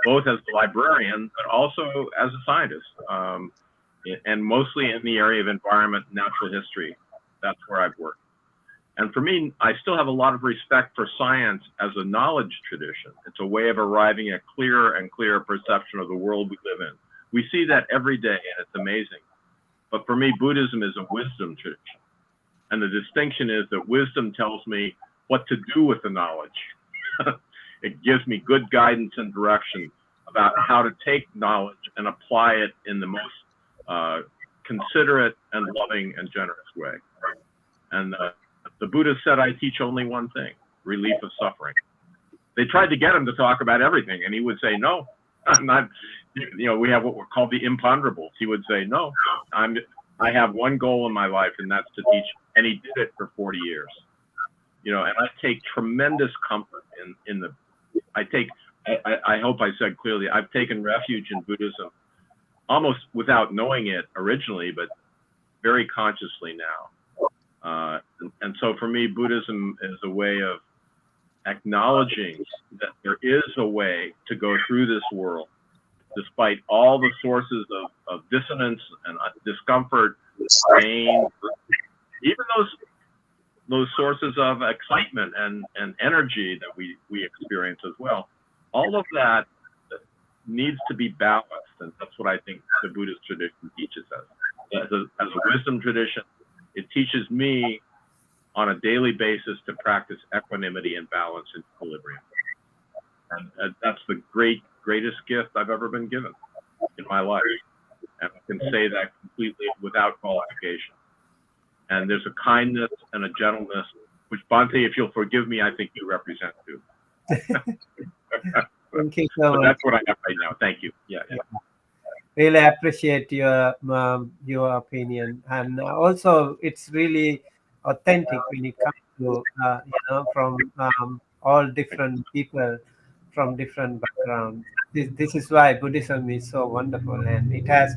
both as a librarian, but also as a scientist, and mostly in the area of environment and natural history. That's where I've worked. And for me, I still have a lot of respect for science as a knowledge tradition. It's a way of arriving at clearer and clearer perception of the world we live in. We see that every day, and it's amazing. But for me, Buddhism is a wisdom tradition. And the distinction is that wisdom tells me what to do with the knowledge. It gives me good guidance and direction about how to take knowledge and apply it in the most considerate and loving and generous way. And the Buddha said, "I teach only one thing, relief of suffering." They tried to get him to talk about everything, and he would say, "No, I'm not." You know, we have what were called the imponderables. He would say, "No, I have one goal in my life, and that's to teach." And he did it for 40 years. You know, and I take tremendous comfort in the. I hope I said clearly, I've taken refuge in Buddhism almost without knowing it originally, but very consciously now. And so for me, Buddhism is a way of acknowledging that there is a way to go through this world, despite all the sources of dissonance and discomfort, pain, even those sources of excitement and energy that we experience as well. All of that needs to be balanced, and that's what I think the Buddhist tradition teaches us. As a wisdom tradition, it teaches me on a daily basis to practice equanimity and balance and equilibrium. And that's the greatest gift I've ever been given in my life. And I can say that completely without qualification. And there's a kindness and a gentleness, which, Bhante, if you'll forgive me, I think you represent too. Thank you so much. That's what I have right now. Thank you. Yeah. Really appreciate your opinion, and also it's really authentic when it comes to from all different people from different backgrounds. This is why Buddhism is so wonderful, and it has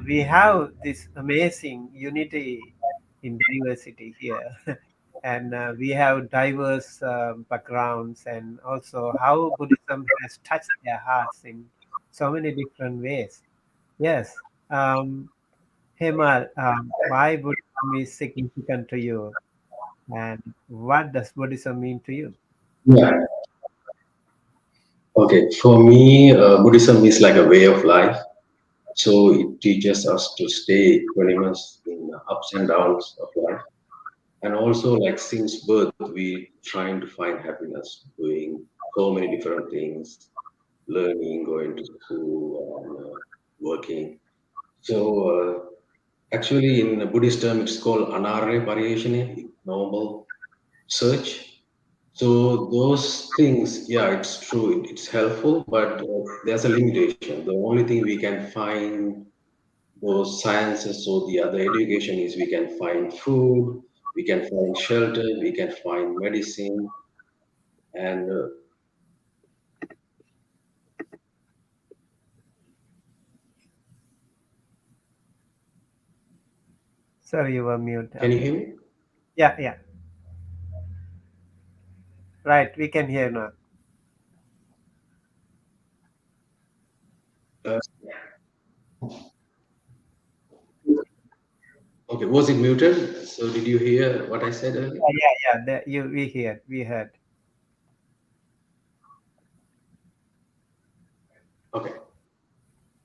we have this amazing unity in diversity here. And we have diverse backgrounds, and also how Buddhism has touched their hearts in so many different ways. Yes. Hemal, why Buddhism is significant to you, and what does Buddhism mean to you? Yeah. Okay. For me, Buddhism is like a way of life. So it teaches us to stay equanimous in ups and downs of life. And also, like since birth, we trying to find happiness, doing so many different things, learning, going to school, and working. So actually, in Buddhist term, it's called anarya pariyeshane, noble search. So those things, yeah, it's true, it's helpful, but there's a limitation. The only thing we can find those sciences or the other education is we can find food, we can find shelter, we can find medicine, and Sorry, you were mute. can you Okay. hear me? Yeah, yeah. Right, we can hear now. Uh, okay, was it muted? So did you hear what I said earlier? Yeah. We heard. Okay,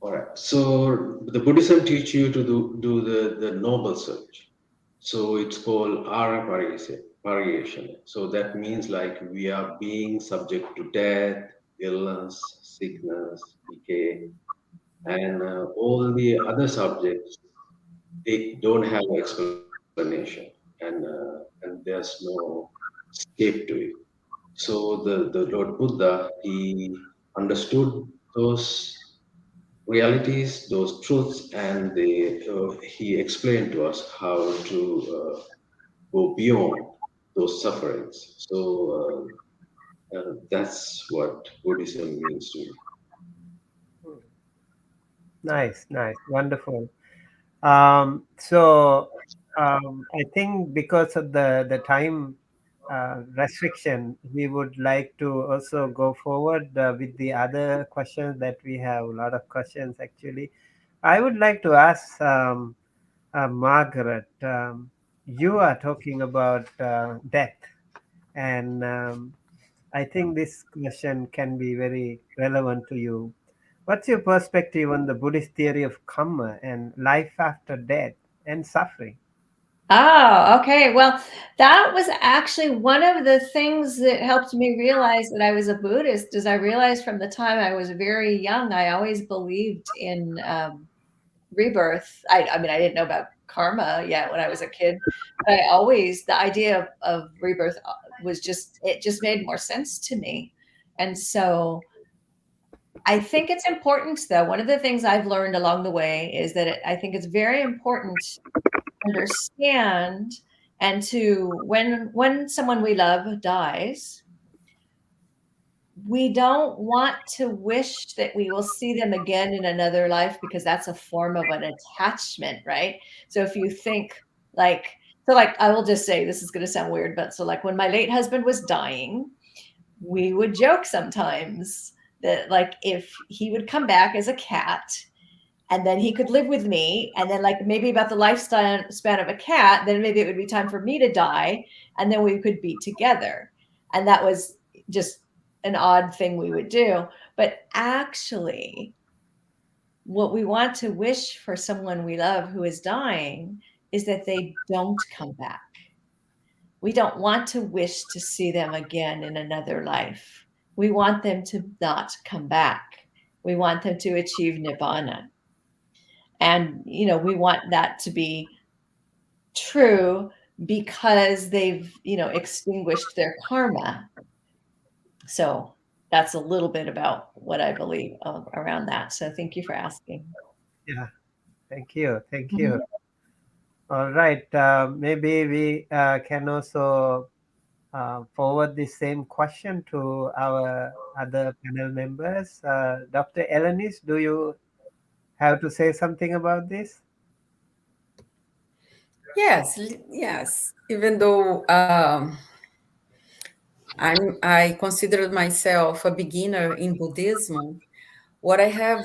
all right. So the Buddhism teach you to do the noble search. So it's called ara variation. So that means like we are being subject to death, illness, sickness, decay, and all the other subjects, they don't have an explanation, and there's no escape to it. So the Lord Buddha, he understood those realities, those truths, and he explained to us how to go beyond those sufferings. So that's what Buddhism means to me. Nice, wonderful. So I think because of the time restriction, we would like to also go forward with the other questions that we have. A lot of questions actually. I would like to ask Margaret. You are talking about death, and I think this question can be very relevant to you. What's your perspective on the Buddhist theory of karma and life after death and suffering? Oh, okay. Well, that was actually one of the things that helped me realize that I was a Buddhist. Is I realized from the time I was very young, I always believed in rebirth. I mean, I didn't know about karma yet when I was a kid, but I always, the idea of rebirth was just, it just made more sense to me. And so I think it's important, though. One of the things I've learned along the way is that I think it's very important to understand and to, when someone we love dies, we don't want to wish that we will see them again in another life, because that's a form of an attachment, right? So if you think like, so like, I will just say, this is going to sound weird, but so like when my late husband was dying, we would joke sometimes that like if he would come back as a cat and then he could live with me, and then like maybe about the lifespan of a cat, then maybe it would be time for me to die, and then we could be together. And that was just an odd thing we would do. But actually, what we want to wish for someone we love who is dying is that they don't come back. We don't want to wish to see them again in another life. We want them to not come back. We want them to achieve nibbana. And, you know, we want that to be true because they've, you know, extinguished their karma. So that's a little bit about what I believe around that. So thank you for asking. Yeah, thank you. Mhm. All right, maybe we can also forward the same question to our other panel members. Dr. Elenis, do you have to say something about this? Yes, yes. Even though I considered myself a beginner in Buddhism, what I have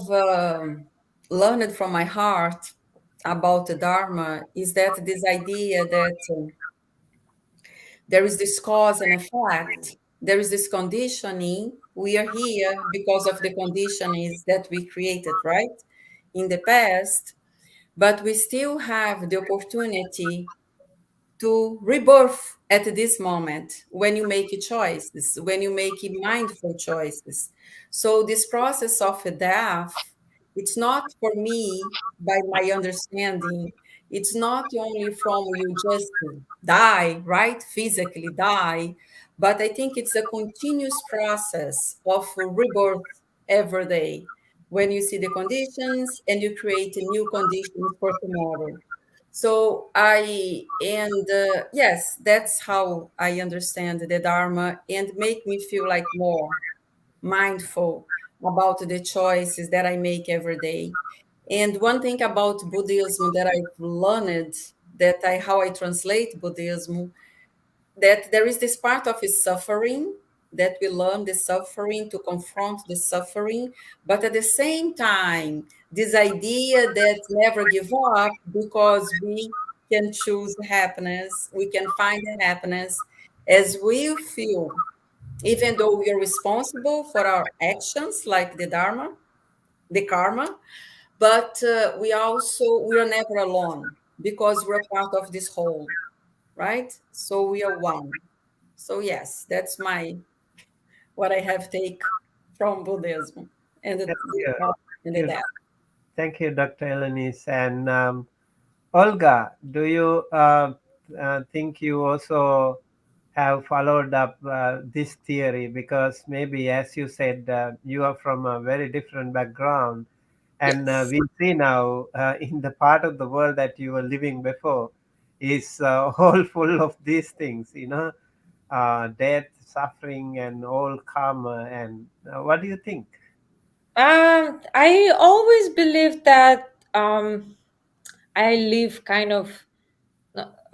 learned from my heart about the Dharma is that this idea that there is this cause and effect, there is this conditioning. We are here because of the conditionings that we created, right? in the past, but we still have the opportunity to rebirth at this moment when you make choices, when you make mindful choices. So this process of death, it's not for me, by my understanding, it's not only from you just die, right? Physically die, but I think it's a continuous process of rebirth every day. When you see the conditions and you create new conditions for tomorrow. So yes, that's how I understand the Dharma and make me feel like more mindful about the choices that I make every day. And one thing about Buddhism that I've learned, how I translate Buddhism, that there is this part of his suffering, that we learn the suffering, to confront the suffering, but at the same time this idea that never give up, because we can choose happiness, we can find the happiness as we feel, even though we are responsible for our actions like the dharma, the karma, but we are never alone, because we're part of this whole, right? So we are one. So yes, that's my what I have take from Buddhism and Thank you. and the You- death. Thank you, Dr. Elenis. And Olga, do you think you also have followed up this theory? Because maybe, as you said, you are from a very different background, and Yes. we see now in the part of the world that you were living before is all full of these things, death, suffering, and all karma. And what do you think? I always believed that I live kind of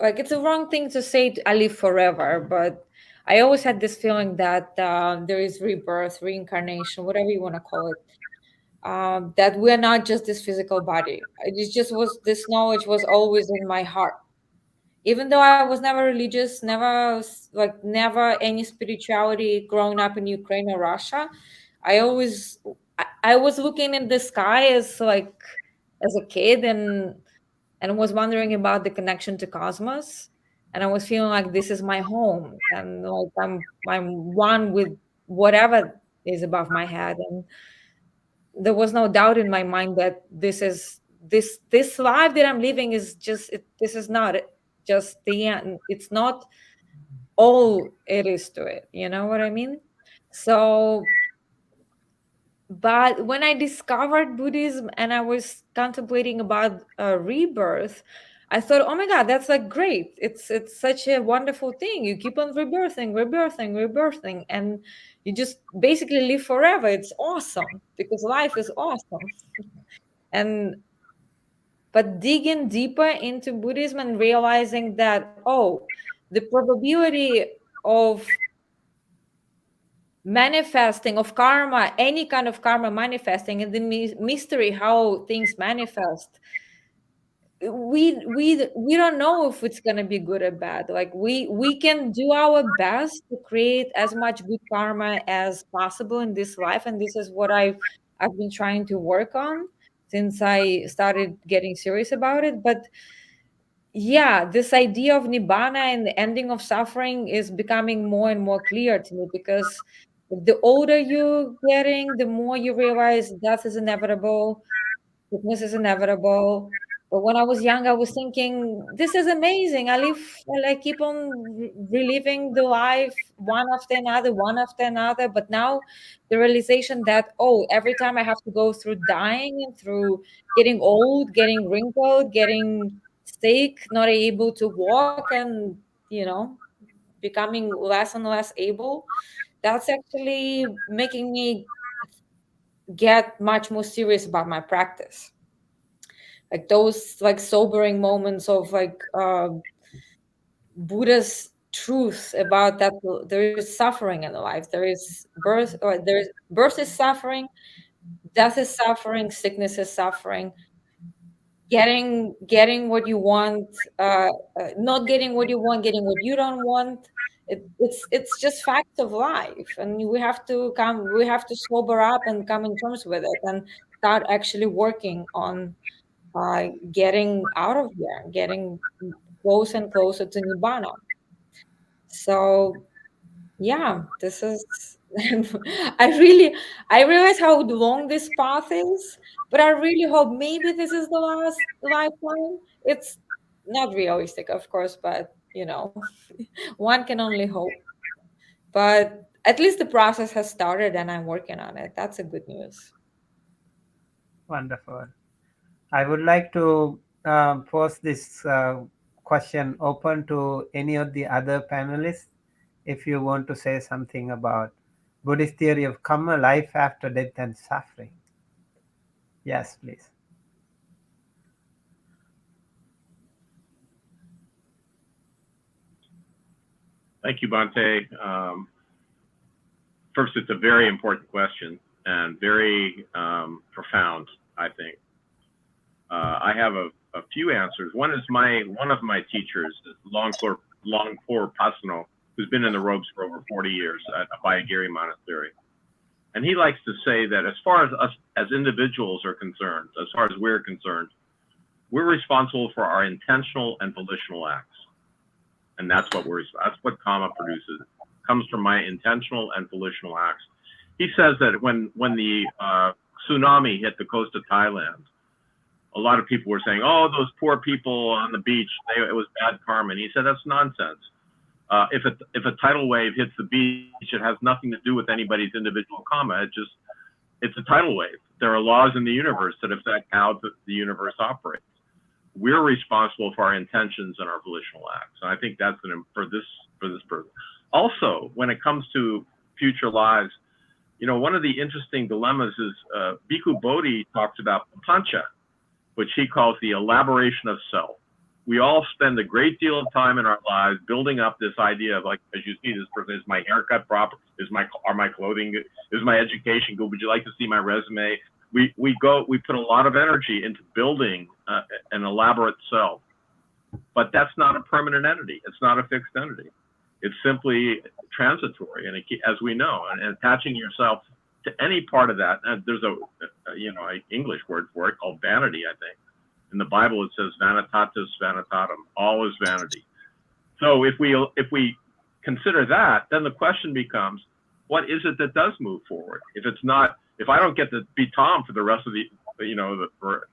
like it's a wrong thing to say I live forever, but I always had this feeling that there is rebirth, reincarnation, whatever you want to call it. That we are not just this physical body. It just was this knowledge was always in my heart. Even though I was never religious, never any spirituality growing up in Ukraine or Russia, I always I was looking in the sky as like as a kid and was wondering about the connection to cosmos, and I was feeling like this is my home, and like I'm one with whatever is above my head. And there was no doubt in my mind that this life that I'm living is this is not just the end. It's not all it is to it, you know what I mean? So but when I discovered Buddhism and I was contemplating about rebirth, I thought, oh my God, that's like great. It's such a wonderful thing. You keep on rebirthing, and you just basically live forever. It's awesome because life is awesome. And but digging deeper into Buddhism and realizing that, oh, the probability of manifesting of karma, any kind of karma manifesting, and the mystery how things manifest, we don't know if it's going to be good or bad. Like we can do our best to create as much good karma as possible in this life, and this is what I've been trying to work on since I started getting serious about it. But yeah, this idea of nibbana and the ending of suffering is becoming more and more clear to me, because the older you're getting, the more you realize death is inevitable, sickness is inevitable. But when I was young, I was thinking, this is amazing. I keep on reliving the life one after another, one after another. But now the realization that, oh, every time I have to go through dying and through getting old, getting wrinkled, getting sick, not able to walk, and, becoming less and less able, that's actually making me get much more serious about my practice. Like those like sobering moments of like Buddha's truth about that there is suffering in life, there is birth, or there's birth is suffering, death is suffering, sickness is suffering, getting what you want, not getting what you want, getting what you don't want. It's just facts of life, and we have to sober up and come in terms with it. And start actually working on getting out of here, getting closer and closer to Nibbana. So yeah, this is I realize how long this path is, but I really hope maybe this is the last lifetime. It's not realistic, of course, but one can only hope. But at least the process has started and I'm working on it. That's a good news. Wonderful. I would like to pose this question open to any of the other panelists. If you want to say something about Buddhist theory of karma, life after death and suffering. Yes, please. Thank you, Bhante. First, it's a very important question and very profound, I think. I have a few answers. One of my teachers, Longpur Pasano, who's been in the robes for over 40 years at Abhayagiri Monastery. And he likes to say that as far as us as individuals are concerned, as far as we're concerned, we're responsible for our intentional and volitional acts. And that's what karma produces. It comes from my intentional and volitional acts. He says that when the tsunami hit the coast of Thailand, a lot of people were saying, "Oh, those poor people on the beach, it was bad karma." And he said that's nonsense. If a tidal wave hits the beach, it has nothing to do with anybody's individual karma. It's a tidal wave. There are laws in the universe that affect how the universe operates. We're responsible for our intentions and our volitional acts. And I think that's for this person. Also, when it comes to future lives, one of the interesting dilemmas is Bhikkhu Bodhi talks about pancha, which he calls the elaboration of self. We all spend a great deal of time in our lives building up this idea of, like, as you see, this person, is my haircut proper? Are my clothing good? Is my education good? Would you like to see my resume? We put a lot of energy into building an elaborate self, but that's not a permanent entity. It's not a fixed entity. It's simply transitory, and as we know, and attaching yourself to any part of that. There's a English word for it called vanity, I think. In the Bible, it says vanitatis vanitatum, all is vanity. So if we consider that, then the question becomes, what is it that does move forward? If I don't get to be Tom for the rest of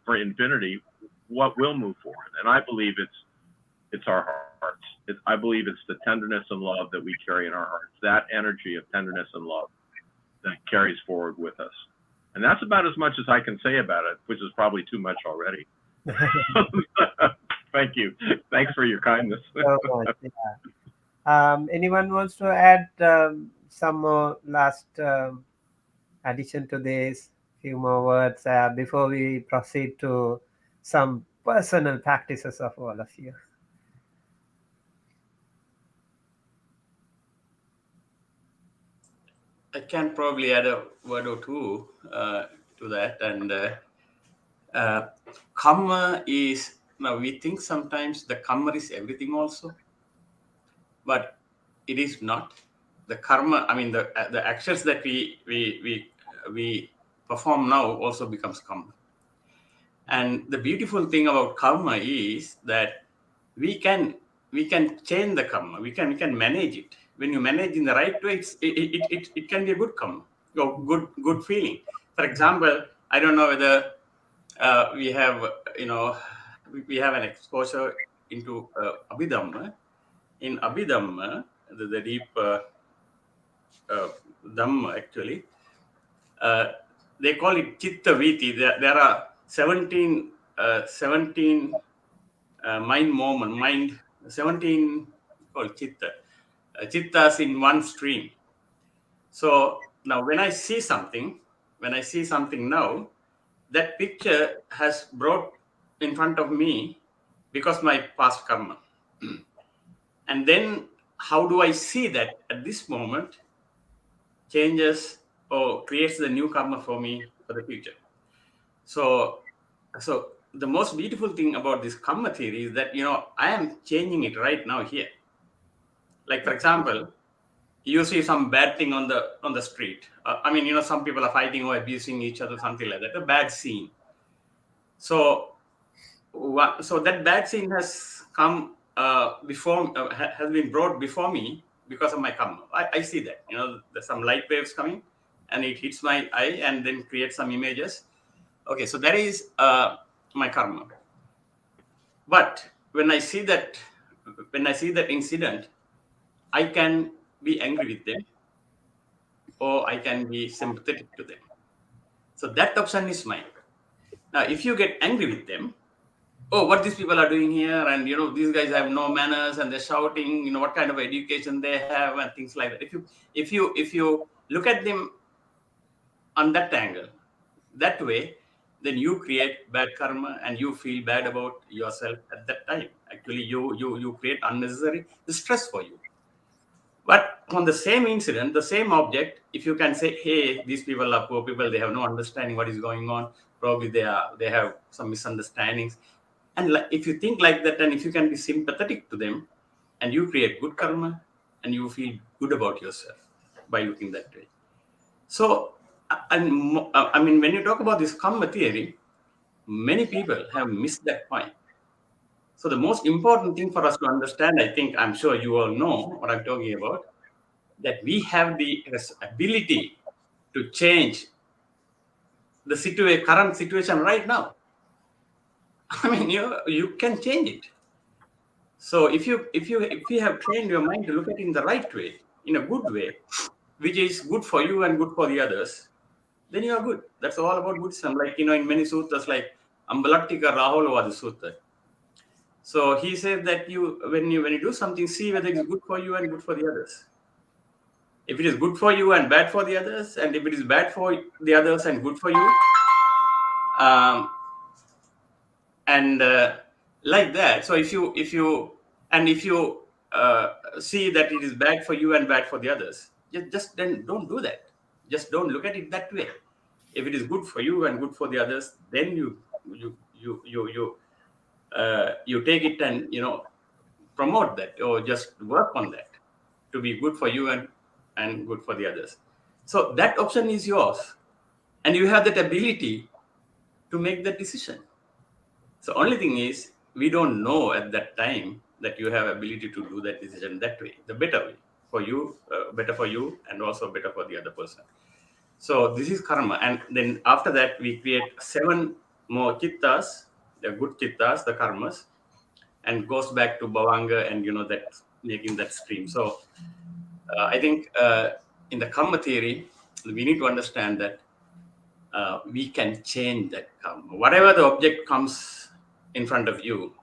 for infinity, what will move forward? And I believe it's our hearts. I believe it's the tenderness and love that we carry in our hearts, that energy of tenderness and love that carries forward with us. And that's about as much as I can say about it, which is probably too much already. Thank you. Thanks for your kindness. So much, yeah. Anyone wants to add some more last addition to this, few more words before we proceed to some personal practices of all of you? I can probably add a word or two to that. And karma is, now we think sometimes the karma is everything also, but it is not. The karma, I mean, the actions that we perform now also becomes karma. And the beautiful thing about karma is that we can change the karma. We can manage it. When you manage in the right way, it can be a good karma, or good feeling. For example, I don't know whether we have an exposure into Abhidhamma. In Abhidhamma, the deep Dhamma actually, they call it Chitta Viti. There are 17 mind 17 called Chitta. Chittas in one stream. So now when I see something now, that picture has brought in front of me because my past karma. And then how do I see that at this moment changes or creates the new karma for me for the future? So the most beautiful thing about this karma theory is that, I am changing it right now here. Like, for example, you see some bad thing on the street. I mean, some people are fighting or abusing each other, something like that. A bad scene. So that bad scene has come has been brought before me because of my karma. I see that. There's some light waves coming, and it hits my eye and then creates some images. Okay, so that is my karma. But when I see that incident, I can be angry with them, or I can be sympathetic to them. So that option is mine. Now, if you get angry with them, oh, what these people are doing here, and these guys have no manners, and they're shouting, what kind of education they have, and things like that. If you look at them on that angle, that way, then you create bad karma, and you feel bad about yourself at that time. Actually, you create unnecessary stress for you. But on the same incident, the same object, if you can say, hey, these people are poor people, they have no understanding what is going on, probably they have some misunderstandings. And if you think like that, and if you can be sympathetic to them, and you create good karma, and you feel good about yourself by looking that way. So, I mean, when you talk about this karma theory, many people have missed that point. So the most important thing for us to understand, I think, I'm sure you all know what I'm talking about, that we have the ability to change the current situation right now. I mean, you can change it. So if you have trained your mind to look at it in the right way, in a good way, which is good for you and good for the others, then you are good. That's all about Buddhism. Like, in many sutras, like Ambalattika Rahulavada Sutta. So he said that when you do something, see whether it's good for you and good for the others. If it is good for you and bad for the others, and if it is bad for the others and good for you, and like that. So if you see that it is bad for you and bad for the others, just then don't do that. Just don't look at it that way. If it is good for you and good for the others, then you take it and promote that, or just work on that to be good for you and good for the others. So that option is yours, and you have that ability to make that decision. So only thing is, we don't know at that time that you have ability to do that decision that way, the better way for you, better for you, and also better for the other person. So this is karma, and then after that we create 7 more chittas, the good chittas, the karmas, and goes back to bhavanga, and that making that stream. So I think in the karma theory, we need to understand that we can change that karma. Whatever the object comes in front of you,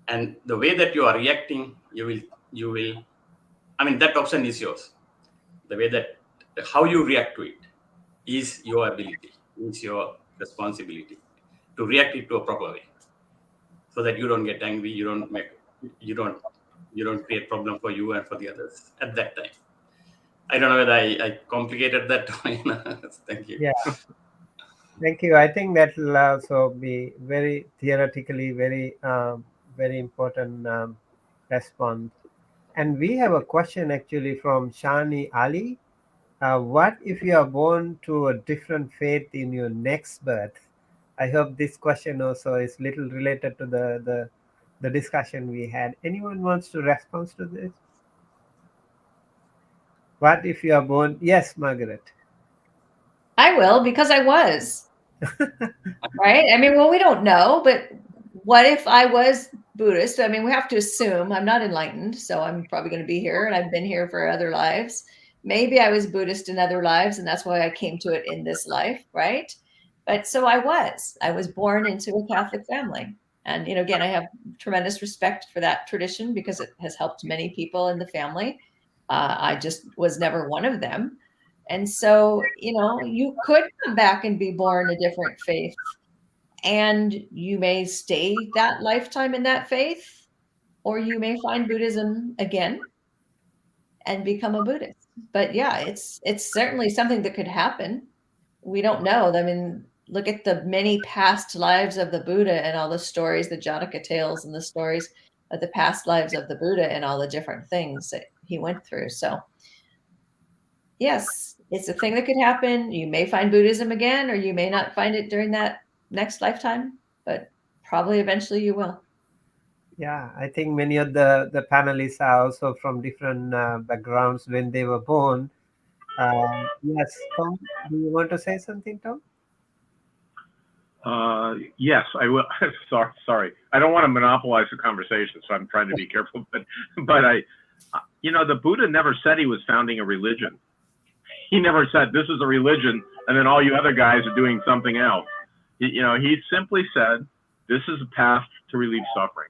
and the way that you are reacting, you will. I mean, that option is yours. The way that how you react to it is your ability, is your responsibility to react it to a proper way, so that you don't get angry, you don't create problem for you and for the others at that time. I don't know whether I complicated that. Thank you. Yeah. Thank you. I think that will also be very theoretically very important response. And we have a question actually from Shani Ali. What if you are born to a different faith in your next birth? I hope this question also is little related to the discussion we had. Anyone wants to respond to this? What if you are born? Yes, Margaret. I will, because I was. Right? I mean, well, we don't know, but what if I was Buddhist? I mean, we have to assume I'm not enlightened, so I'm probably going to be here, and I've been here for other lives. Maybe I was Buddhist in other lives, and that's why I came to it in this life, right? But so I was born into a Catholic family. And, again, I have tremendous respect for that tradition because it has helped many people in the family. I just was never one of them. And so, you could come back and be born a different faith, and you may stay that lifetime in that faith, or you may find Buddhism again and become a Buddhist. But yeah, it's certainly something that could happen. We don't know. I mean, look at the many past lives of the Buddha and all the stories, the Jataka tales and the stories of the past lives of the Buddha and all the different things that he went through. So yes, it's a thing that could happen. You may find Buddhism again, or you may not find it during that next lifetime, but probably eventually you will. Yeah, I think many of the panelists are also from different backgrounds when they were born. Yes, Tom, do you want to say something, Tom? Yes, I will. Sorry, I don't want to monopolize the conversation, so I'm trying to be careful. But the Buddha never said he was founding a religion. He never said this is a religion, and then all you other guys are doing something else. He simply said this is a path to relieve suffering.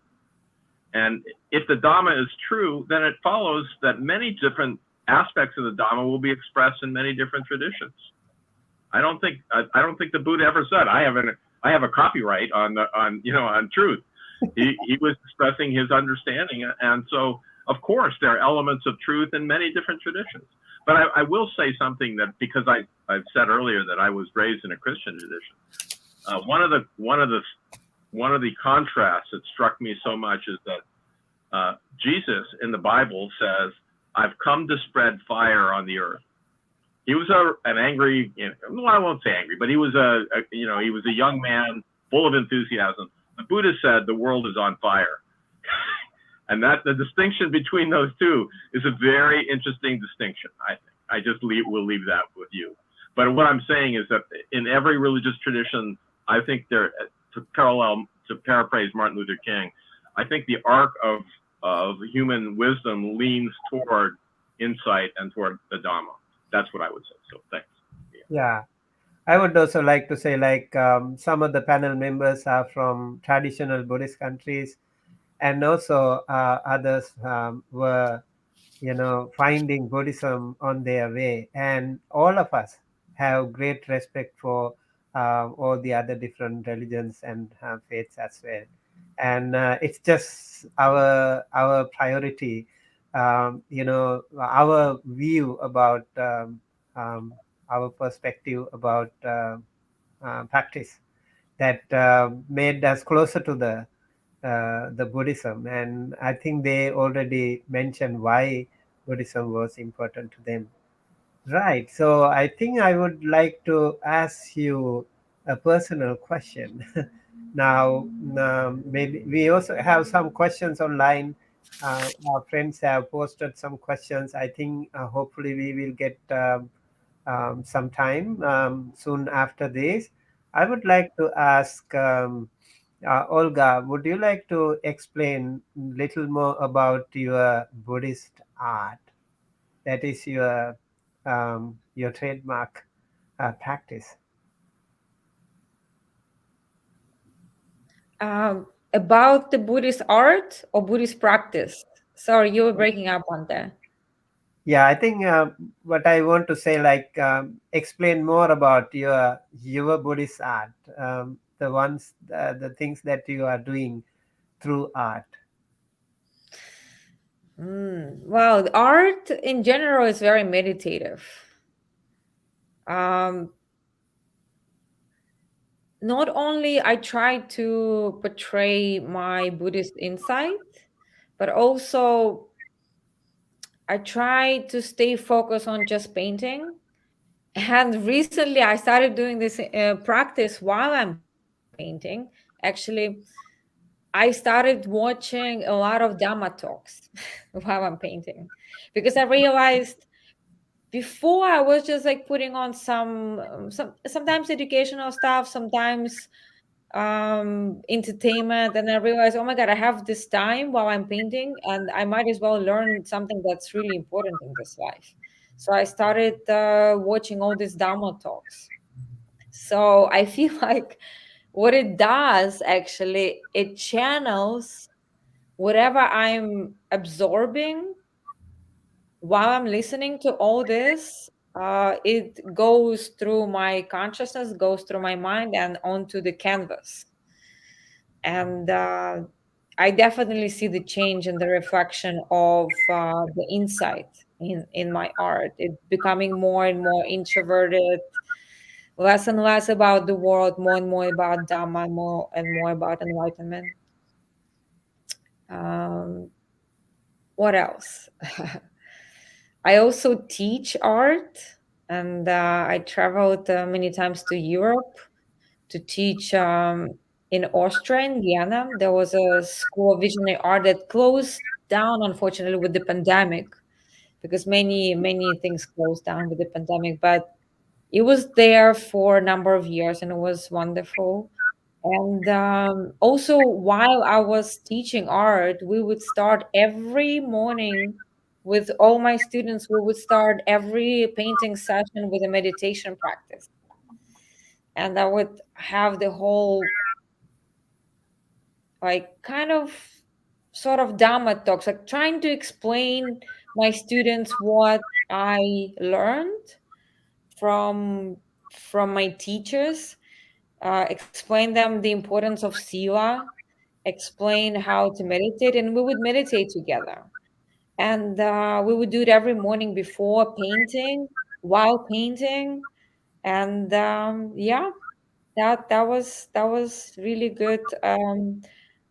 And if the Dhamma is true, then it follows that many different aspects of the Dhamma will be expressed in many different traditions. I don't think the Buddha ever said I have a copyright on truth. He was expressing his understanding, and so of course there are elements of truth in many different traditions. But I will say something that, because I've said earlier that I was raised in a Christian tradition. One of the contrasts that struck me so much is that Jesus in the Bible says, "I've come to spread fire on the earth." He was an angry, well, I won't say angry, but he was he was a young man full of enthusiasm. The Buddha said the world is on fire. And that the distinction between those two is a very interesting distinction, I think. I just will leave that with you. But what I'm saying is that in every religious tradition, I think to paraphrase Martin Luther King, I think the arc of human wisdom leans toward insight and toward the Dhamma. That's what I would say. So thanks. Yeah, I would also like to say, some of the panel members are from traditional Buddhist countries, and also others were, finding Buddhism on their way. And all of us have great respect for all the other different religions and faiths as well. And it's just our priority, our view about our perspective about practice that made us closer to the Buddhism. And I think they already mentioned why Buddhism was important to them. Right. So I think I would like to ask you a personal question. Now, maybe we also have some questions online. Our friends have posted some questions. I think hopefully we will get some time soon after this. I would like to ask Olga, would you like to explain a little more about your Buddhist art? That is your trademark practice. About the Buddhist art or Buddhist practice? Sorry, you were breaking up on there. Yeah, I think what I want to say, explain more about your Buddhist art, the things that you are doing through art. Well, the art in general is very meditative. Not only I try to portray my Buddhist insight, but also I try to stay focused on just painting. And recently I started doing this practice while I'm painting. Actually, I started watching a lot of Dhamma talks while I'm painting, because I realized before I was just like putting on sometimes educational stuff, sometimes entertainment, and I realized, oh my god, I have this time while I'm painting and I might as well learn something that's really important in this life. So I started watching all these Dhamma talks. So I feel like what it does, actually, it channels whatever I'm absorbing while I'm listening to all this. It goes through my consciousness, goes through my mind and onto the canvas. And I definitely see the change in the reflection of the insight in my art. It's becoming more and more introverted, less and less about the world, more and more about Dhamma, more and more about enlightenment. What else? I also teach art, and I traveled many times to Europe to teach in Austria, in Vienna. There was a school of visionary art that closed down, unfortunately, with the pandemic, because many things closed down with the pandemic. But it was there for a number of years, and it was wonderful. And also, while I was teaching art, we would start every morning with all my students. We would start every painting session with a meditation practice, and I would have the whole, like, kind of sort of Dhamma talks, like trying to explain my students what I learned from my teachers, explain them the importance of sila, explain how to meditate, and we would meditate together. And we would do it every morning before painting, while painting, and yeah, that was really good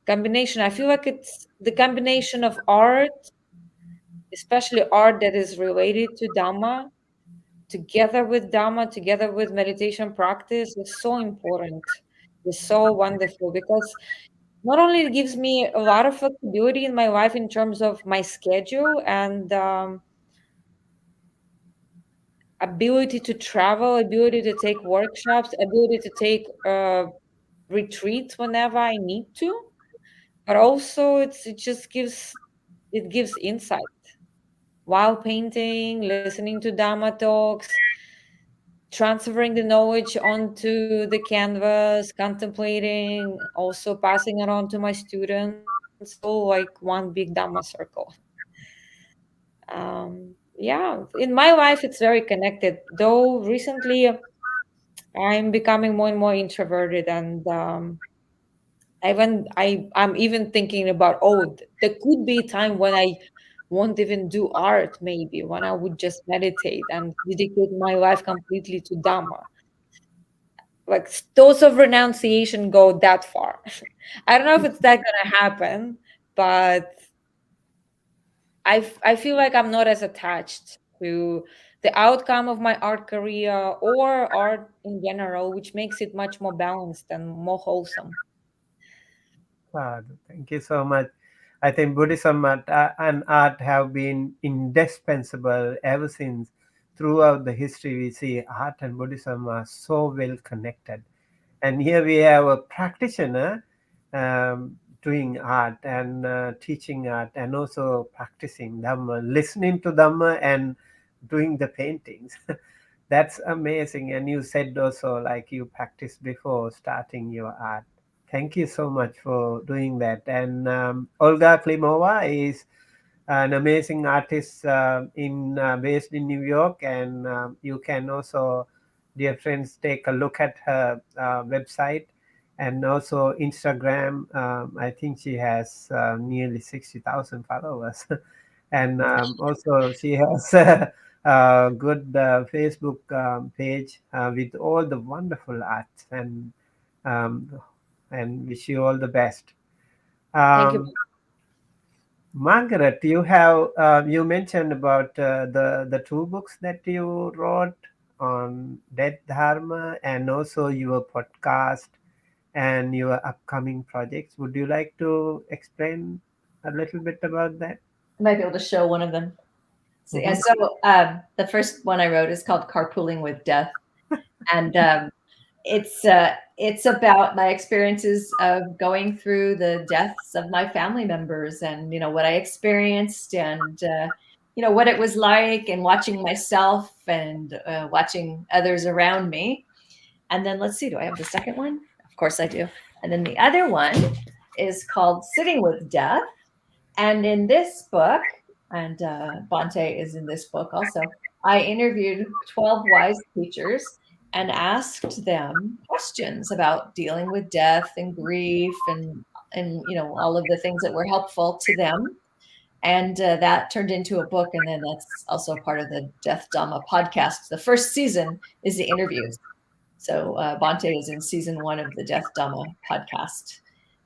combination. I feel like it's the combination of art, especially art that is related to Dhamma, together with meditation practice is so important. It's so wonderful because not only it gives me a lot of flexibility in my life in terms of my schedule and ability to travel, ability to take workshops, ability to take retreats whenever I need to, but also it gives insight while painting, listening to Dhamma talks, transferring the knowledge onto the canvas, contemplating, also passing it on to my students. It's all like one big Dhamma circle. Yeah, in my life, it's very connected. Though recently, I'm becoming more and more introverted, and I'm even thinking about, oh, there could be a time when I won't even do art, maybe when I would just meditate and dedicate my life completely to Dhamma. Like those of renunciation go that far. I don't know if it's that gonna happen, but I feel like I'm not as attached to the outcome of my art career or art in general, which makes it much more balanced and more wholesome. Thank you so much. I think Buddhism and art have been indispensable ever since. Throughout the history, we see art and Buddhism are so well connected. And here we have a practitioner doing art and teaching art and also practicing Dhamma, listening to Dhamma and doing the paintings. That's amazing. And you said also like you practiced before starting your art. Thank you so much for doing that. And Olga Klimova is an amazing artist based in New York, and you can also, dear friends, take a look at her website and also Instagram. I think she has nearly 60,000 followers, and also she has a good Facebook page with all the wonderful art, um, and wish you all the best. Thank you. Margaret, you mentioned about the two books that you wrote on Death Dharma and also your podcast and your upcoming projects. Would you like to explain a little bit about that? I might be able to show one of them. So, yeah, Mhm. so the first one I wrote is called Carpooling with Death. And it's about my experiences of going through the deaths of my family members and, what I experienced and, what it was like and watching myself and watching others around me. And then let's see, do I have the second one? Of course I do. And then the other one is called Sitting with Death. And in this book, and Bhante is in this book also, I interviewed 12 wise teachers and asked them questions about dealing with death and grief and all of the things that were helpful to them. And that turned into a book. And then that's also part of the Death Dhamma podcast. The first season is the interviews. So Bhante is in season 1 of the Death Dhamma podcast.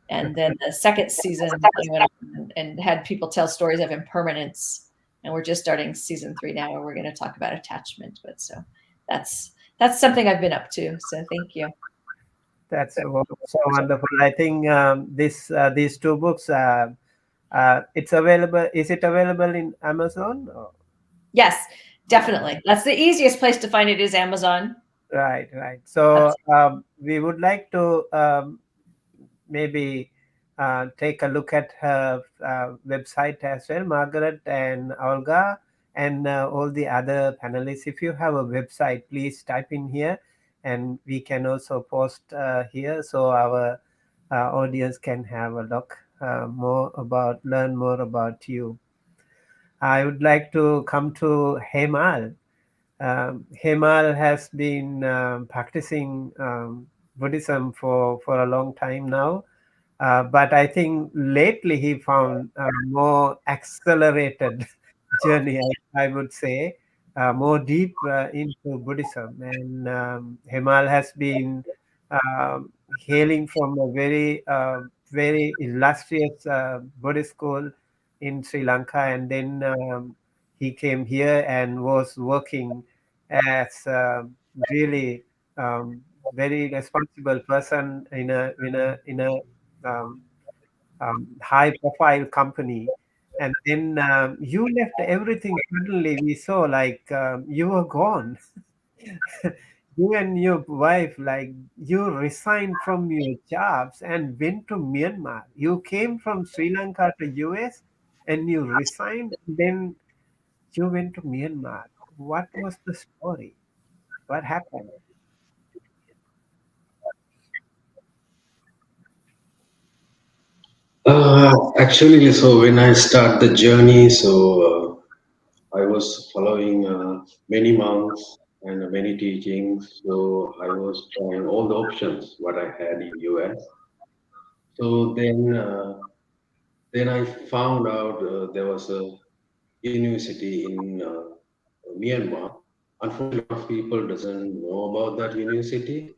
And then the second season, I went on and had people tell stories of impermanence and we're just starting season 3 now, and we're going to talk about attachment. But so that's something I've been up to. So thank you. That's so wonderful. I think these two books, it's available. Is it available in Amazon? Or? Yes, definitely. That's the easiest place to find it, is Amazon. Right. So we would like to maybe take a look at her website as well, Margaret and Olga, and all the other panelists. If you have a website, please type in here, and we can also post here so our audience can have a look learn more about you. I would like to come to Hemal. Hemal has been practicing Buddhism for a long time now. But I think lately he found a more accelerated journey, I would say, more deep into Buddhism. And Hemal has been hailing from a very illustrious Buddhist school in Sri Lanka. And then he came here and was working as really very responsible person in a high profile company. And then you left everything. Suddenly we saw like you were gone. You and your wife, like you resigned from your jobs and went to Myanmar. You came from Sri Lanka to US and you resigned, then you went to Myanmar. What was the story? What happened? Actually, so when I start the journey, so I was following many monks and many teachings. So I was trying all the options what I had in US. So then I found out there was a university in Myanmar. Unfortunately, a lot of people doesn't know about that university.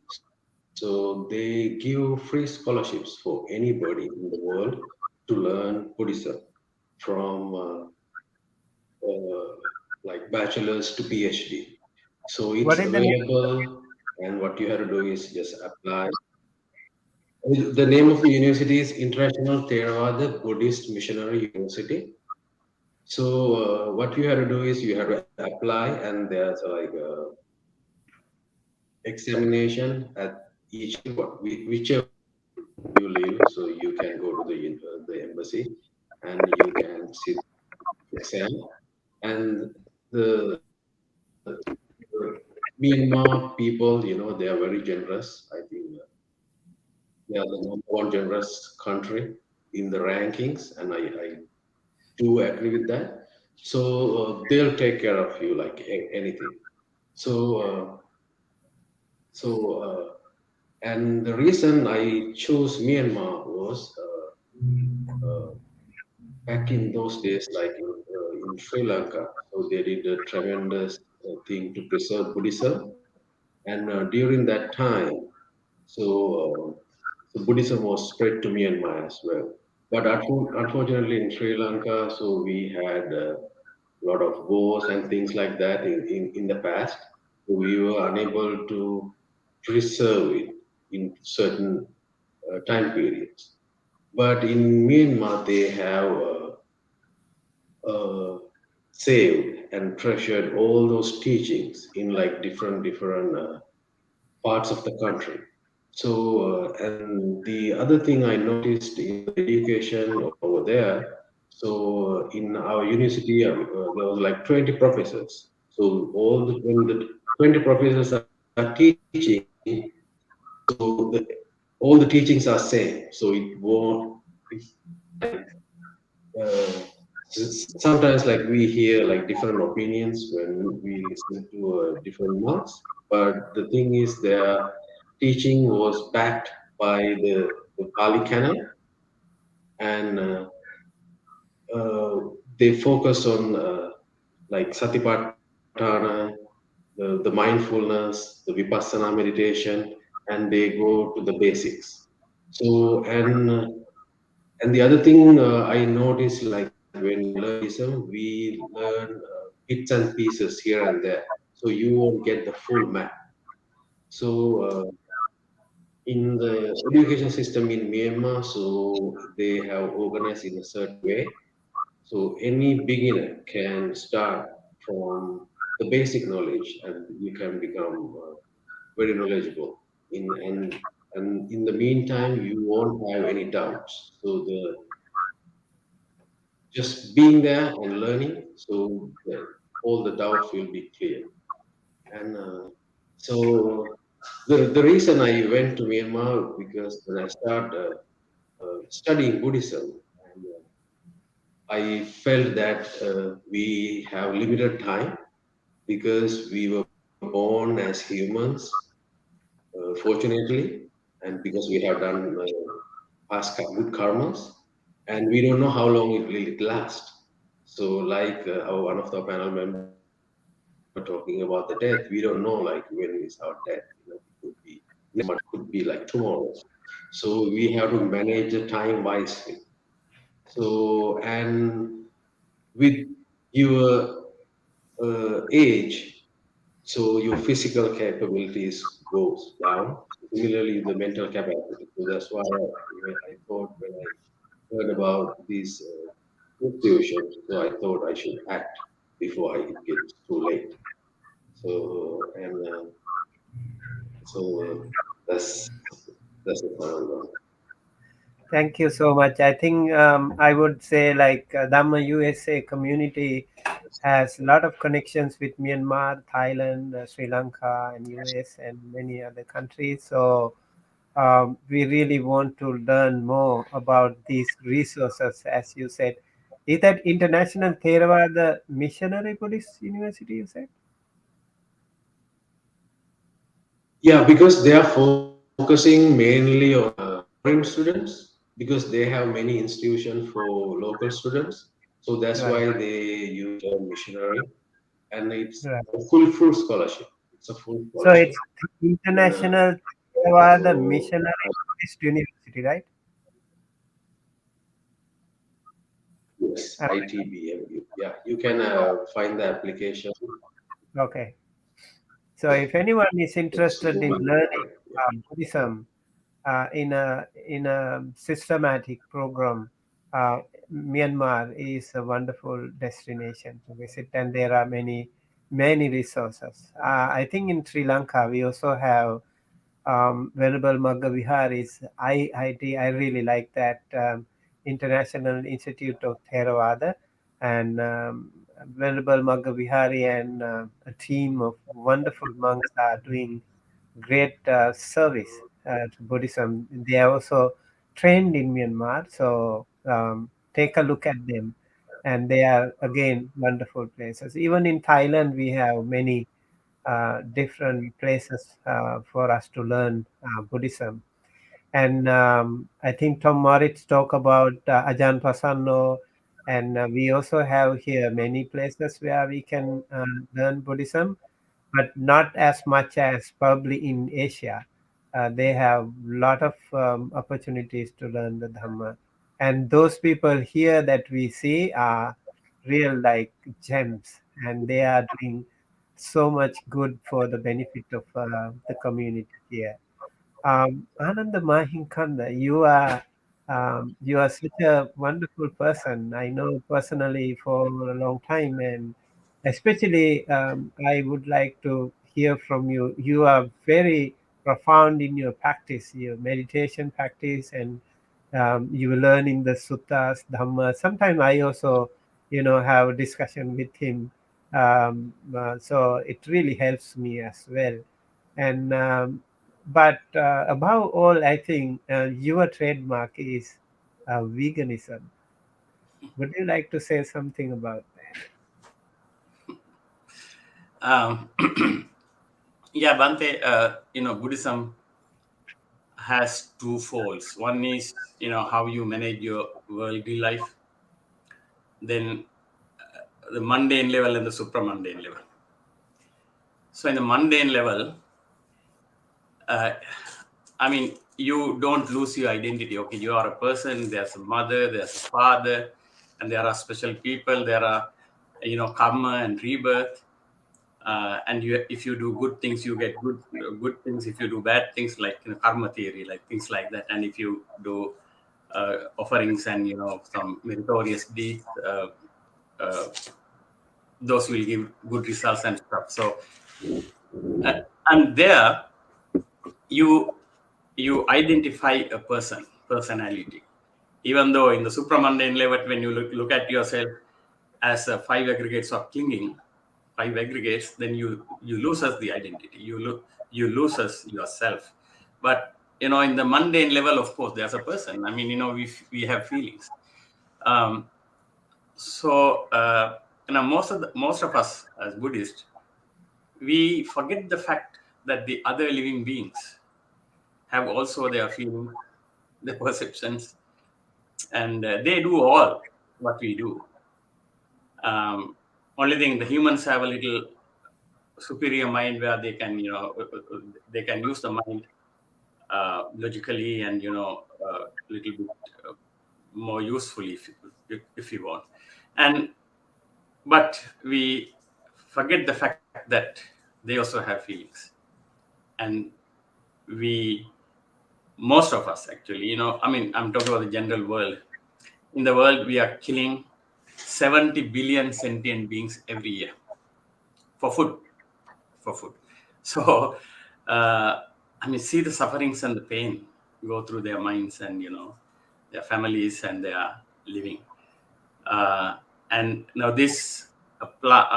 So they give free scholarships for anybody in the world to learn Buddhism from like bachelor's to PhD. So What it's is the name? available, and what you have to do is just apply. The name of the university is International Theravada Buddhist Missionary University. So what you have to do is you have to apply, and there's like a examination at each whichever you live. So you can go to the embassy, and you can sit the exam. And the Myanmar people, they are very generous. I think they are the number one generous country in the rankings, and I do agree with that. So they'll take care of you like anything. So and the reason I chose Myanmar was back in those days, like in Sri Lanka, so they did a tremendous thing to preserve Buddhism, and during that time, so Buddhism was spread to Myanmar as well. But unfortunately, in Sri Lanka, so we had a lot of wars and things like that in the past. So we were unable to preserve it in certain time periods. But in Myanmar, they have saved and treasured all those teachings in like different parts of the country. So, and the other thing I noticed in the education over there, so in our university, there was like 20 professors. So when the 20 professors are teaching, so all the teachings are same. So it won't. Uh, Sometimes like we hear like different opinions when we listen to different monks, but the thing is their teaching was backed by the Pali Canon, and they focus on like Satipatthana, the mindfulness, the Vipassana meditation, and they go to the basics. So and the other thing I noticed like when you learn Buddhism, we learn bits and pieces here and there, so you won't get the full map. So in the education system in Myanmar, so they have organized in a certain way. So any beginner can start from the basic knowledge, and you can become very knowledgeable. And in the meantime, you won't have any doubts. So the just being there and learning, so that all the doubts will be clear. And so the reason I went to Myanmar, because when I started studying Buddhism, and I felt that we have limited time because we were born as humans, fortunately, and because we have done past good karmas, and we don't know how long it will last. So, like one of the panel members talking about the death, we don't know like when is our death. It could be next month, could be like tomorrow. So we have to manage the time wisely. So and with your age, so your physical capabilities goes down. Similarly, the mental capacity. So that's why I thought when I heard about these institutions, so I thought I should act before it gets too late. So and that's the final. Thank you so much. I think I would say like Dhamma USA community has a lot of connections with Myanmar, Thailand, Sri Lanka, and US, and many other countries. So we really want to learn more about these resources, as you said. Is that International Theravada Missionary Buddhist University, you said? Yeah, because they are focusing mainly on foreign students, because they have many institutions for local students. So that's Right, why they use a missionary, and it's right. a full scholarship. It's a full So scholarship. it's And, International Theravada so Missionary Buddhist University, right? yes, Uh, ITBMU. Yeah, you can find the application. Okay. So if anyone is It's interested in Google. learning Yeah. Buddhism in a systematic program, Myanmar is a wonderful destination to visit, and there are many resources. I think in Sri Lanka we also have Venerable Magga IIT. I really like that International Institute of Theravada, and Venerable Magga and a team of wonderful monks are doing great service to Buddhism. They are also trained in Myanmar, so take a look at them. And they are again wonderful places. Even in Thailand, we have many different places for us to learn Buddhism. And I think Tom Moritz talked about Ajahn Pasanno, and we also have here many places where we can learn Buddhism, but not as much as probably in Asia. They have a lot of opportunities to learn the Dhamma. And those people here that we see are real like gems, and they are doing so much good for the benefit of the community here. Ananda Mahinkanda, you are such a wonderful person. I know personally for a long time, and especially I would like to hear from you. You are very profound in your practice, your meditation practice, and you learning the suttas, dhamma. Sometimes I also, have a discussion with him. So it really helps me as well. And but above all, I think your trademark is veganism. Would you like to say something about Um, yeah, Bante, Buddhism has two folds. One is, how you manage your worldly life, then the mundane level and the supramundane level. So in the mundane level, you don't lose your identity. Okay, you are a person, there's a mother, there's a father, and there are special people. There are, karma and rebirth. And if you do good things, you get good things. If you do bad things, like karma theory, like things like that. And if you do offerings and some meritorious deeds, those will give good results and stuff. So, and there you identify a personality. Even though in the supramundane level, when you look at yourself as 5 aggregates of clinging, 5 aggregates, then you loses the identity. You loses yourself. But in the mundane level, of course, there's a person. I mean, we have feelings. So most of us as Buddhists, we forget the fact that the other living beings have also their feelings, their perceptions, and they do all what we do. Only thing, the humans have a little superior mind where they can, they can use the mind logically and little bit more usefully if you want. But we forget the fact that they also have feelings, and most of us actually, I'm talking about the general world. In the world, we are killing 70 billion sentient beings every year for food. So, see the sufferings and the pain go through their minds and, their families and their living. And now this,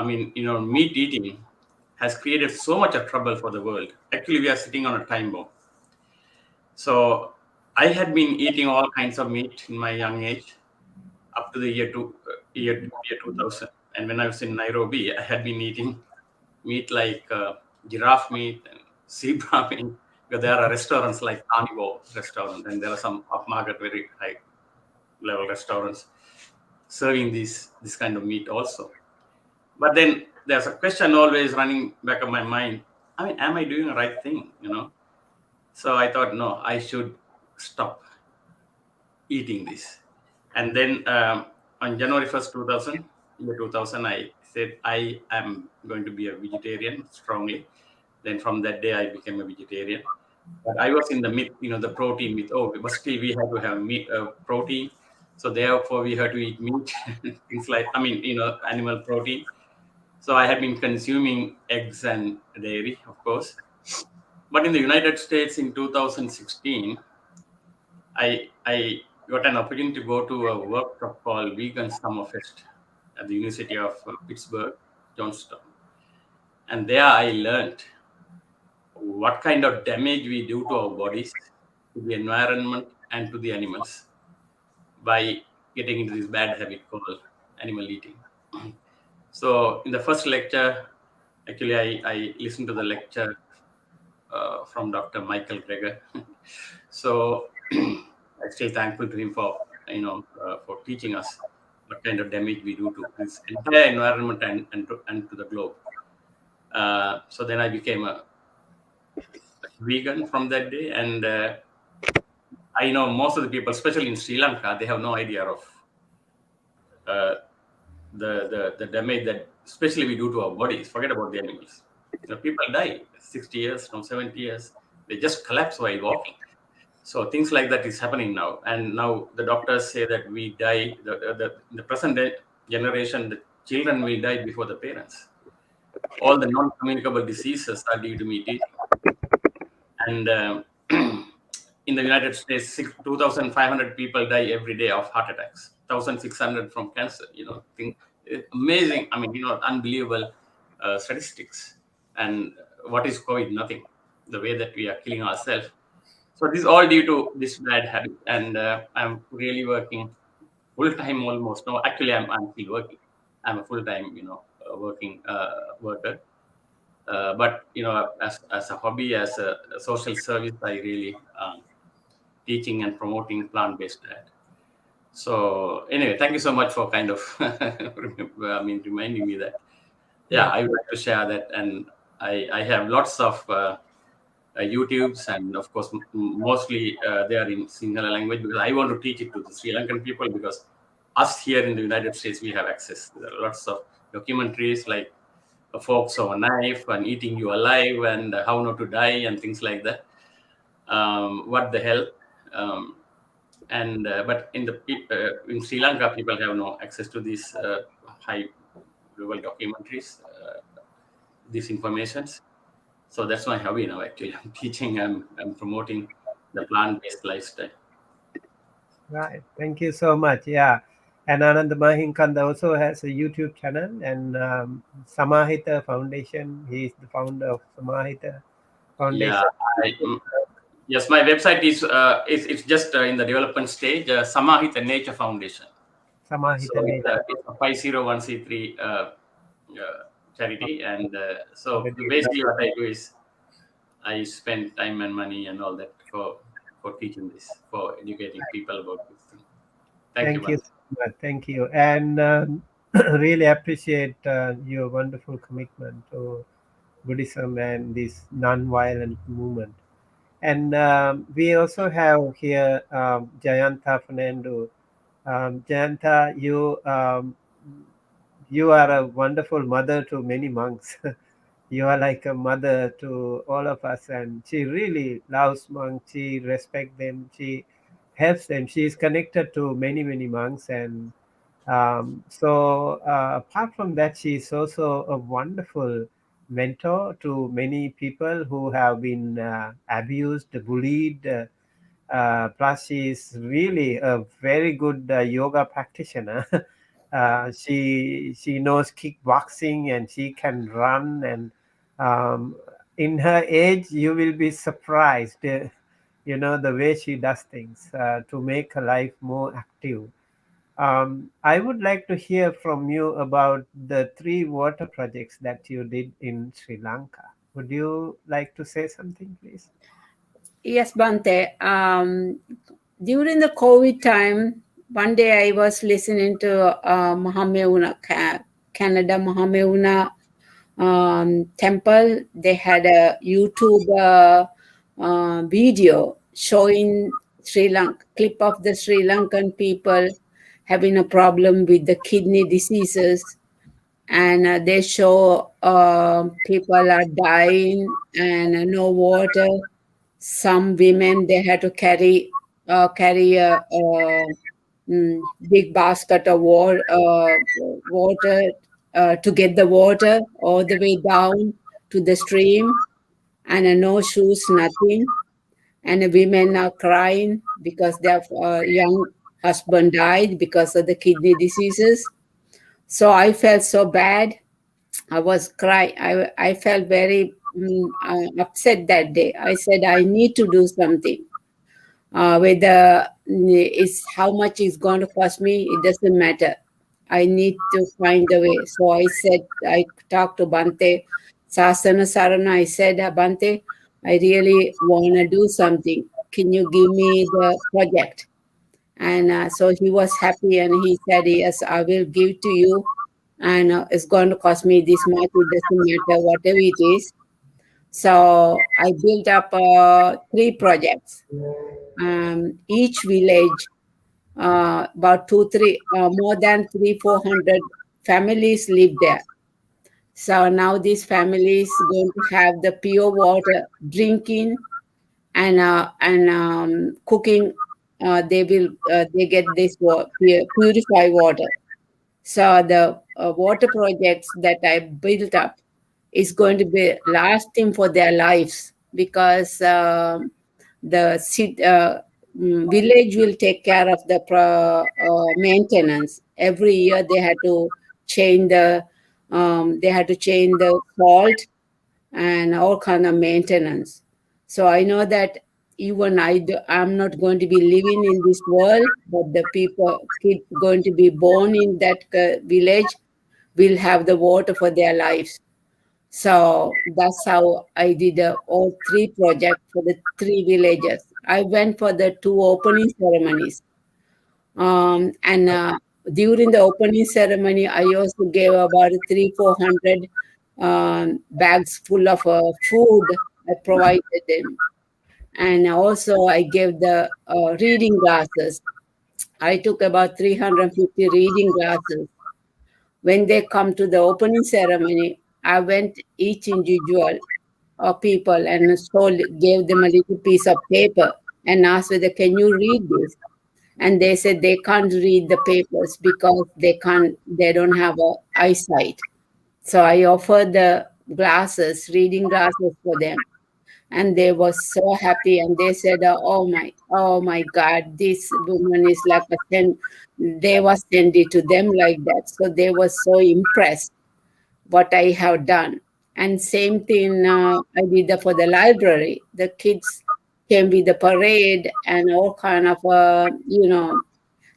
meat eating has created so much of trouble for the world. Actually, we are sitting on a time bomb. So I had been eating all kinds of meat in my young age up to the year 2000. And when I was in Nairobi, I had been eating meat like giraffe meat and zebra meat, because there are restaurants like carnivore restaurants, and there are some upmarket, very high level restaurants serving this kind of meat also. But then there's a question always running back of my mind. Am I doing the right thing? So I thought, no, I should stop eating this. And then on January 1st, 2000, I said I am going to be a vegetarian strongly. Then from that day, I became a vegetarian. But I was in the myth, the protein myth. Oh, basically we have to have meat, protein. So therefore we have to eat meat, things like, animal protein. So I have been consuming eggs and dairy, of course. But in the United States in 2016, I got an opportunity to go to a workshop called Vegan Summerfest at the University of Pittsburgh, Johnstown. And there I learned what kind of damage we do to our bodies, to the environment, and to the animals by getting into this bad habit called animal eating. So in the first lecture, actually I listened to the lecture from Dr. Michael Greger. So I'm still thankful to him for for teaching us what kind of damage we do to this entire environment and to the globe. So then I became a vegan from that day, and I know most of the people, especially in Sri Lanka, they have no idea of the damage that especially we do to our bodies. Forget about the animals. People die 60 years, from 70 years. They just collapse while walking. So things like that is happening now. And now the doctors say that we die, the present generation, the children will die before the parents. All the non-communicable diseases are due to meat eating. And in the United States, 2,500 people die every day of heart attacks, 1,600 from cancer. Amazing, unbelievable statistics. And what is COVID? Nothing. The way that we are killing ourselves. So this is all due to this bad habit. And I'm really working full-time almost. No, actually, I'm still working. I'm a full-time, working worker. But as a hobby, as a social service, I really teaching and promoting plant-based diet. So anyway, thank you so much for kind of reminding me that. Yeah, I would like to share that, and I have lots of YouTubes, and of course mostly they are in Sinhala language, because I want to teach it to the Sri Lankan people, because us here in the United States, we have access. There are lots of documentaries like a forks or a knife and eating you alive and how not to die and things like that. What the hell? But in Sri Lanka, people have no access to these high level documentaries, these informations. So that's my hobby now. Actually, I'm teaching. I'm promoting the plant-based lifestyle. Right. Thank you so much. Yeah. And Ananda Mahinkanda also has a YouTube channel, and Samahita Foundation. He is the founder of Samahita Foundation. Yeah. Yes, my website is it's just in the development stage. Samahita Nature Foundation. Samahita So Nature. it's a 501c3 charity, and so basically what I do is I spend time and money and all that for teaching this, for educating people about this thing. Thank you. So much. Thank you, and really appreciate your wonderful commitment to Buddhism and this non-violent movement. And we also have here Jayanta Fernando. Jayanta, you are a wonderful mother to many monks. You are like a mother to all of us, and she really loves monks. She respects them. She helps them. She is connected to many monks, and apart from that, she is also a wonderful mentor to many people who have been abused, bullied. Plus, she is really a very good yoga practitioner. She knows kickboxing and she can run, and in her age, you will be surprised. The way she does things to make her life more active. I would like to hear from you about the 3 water projects that you did in Sri Lanka. Would you like to say something, please? Yes, Bhante. During the COVID time, one day I was listening to Mahameuna, Canada Mahameuna temple. They had a YouTube video showing clip of the Sri Lankan people having a problem with the kidney diseases, and they show people are dying and no water. Some women, they had to carry a big basket of water to get the water all the way down to the stream, and no shoes, nothing. And the women are crying because their young husband died because of the kidney diseases. So I felt so bad. I was crying. I felt very upset that day. I said, I need to do something. Whether it's how much it's going to cost me, it doesn't matter. I need to find a way. So I said, I talked to Bhante Sasana Sarana. I said, Bhante, I really want to do something. Can you give me the project? And so he was happy and he said, yes, I will give to you. And it's going to cost me this much. It doesn't matter, whatever it is. So I built up 3 projects. Each village, about 2-3 more than 300-400 families live there. So now these families going to have the pure water drinking and cooking. They get this purified water. So the water projects that I built up is going to be lasting for their lives, because the village will take care of the maintenance. Every year they had to change the salt and all kind of maintenance. So I know that even I'm not going to be living in this world, but the kids going to be born in that village will have the water for their lives. So that's how I did all 3 projects for the 3 villages. I went for the 2 opening ceremonies. And during the opening ceremony, I also gave about 300-400 bags full of food. I provided them. And also I gave the reading glasses. I took about 350 reading classes. When they come to the opening ceremony, I went each individual or people and gave them a little piece of paper and asked whether can you read this, and they said they can't read the papers because they don't have a eyesight. So I offered the reading glasses for them, and they were so happy, and they said, oh my God, this woman is like a send. They were send it to them like that. So they were so impressed what I have done. And same thing I did that for the library. The kids came with the parade and all kind of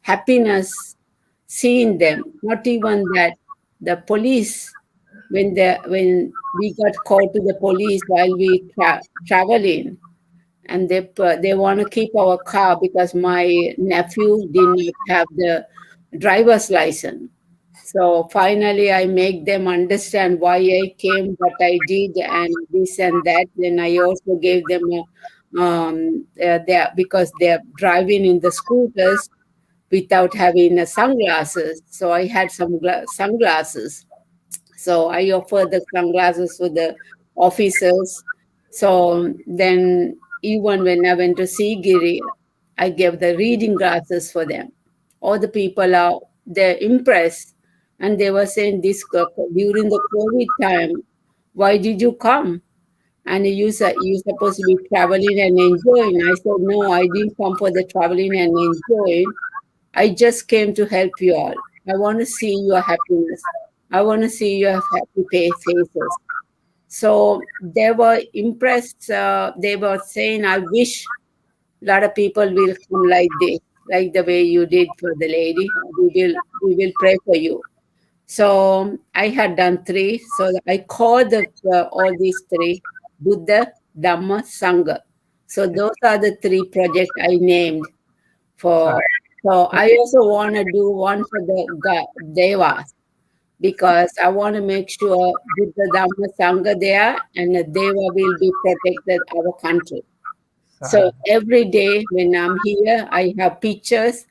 happiness seeing them. Not even that, the police, when we got called to the police while we traveling, and they want to keep our car because my nephew did not have the driver's license. So finally, I make them understand why I came, what I did, and this and that. Then I also gave them because they're driving in the scooters without having sunglasses. So I had some sunglasses. So I offered the sunglasses for the officers. So then, even when I went to Sigiri, I gave the reading glasses for them. All the people they're impressed, and they were saying this during the COVID time. Why did you come? And you supposed to be traveling and enjoying. I said no, I didn't come for the traveling and enjoying. I just came to help you all. I want to see your happiness. I want to see your happy faces. So they were impressed. They were saying, I wish a lot of people will come like this, like the way you did for the lady. We will pray for you. So I had done 3. So I called all these 3 Buddha, Dhamma, Sangha. So those are the 3 projects I named for. So I also want to do one for the Devas, because I want to make sure Buddha, Dhamma, Sangha there, and the Deva will be protected our country. So every day when I'm here, I have pictures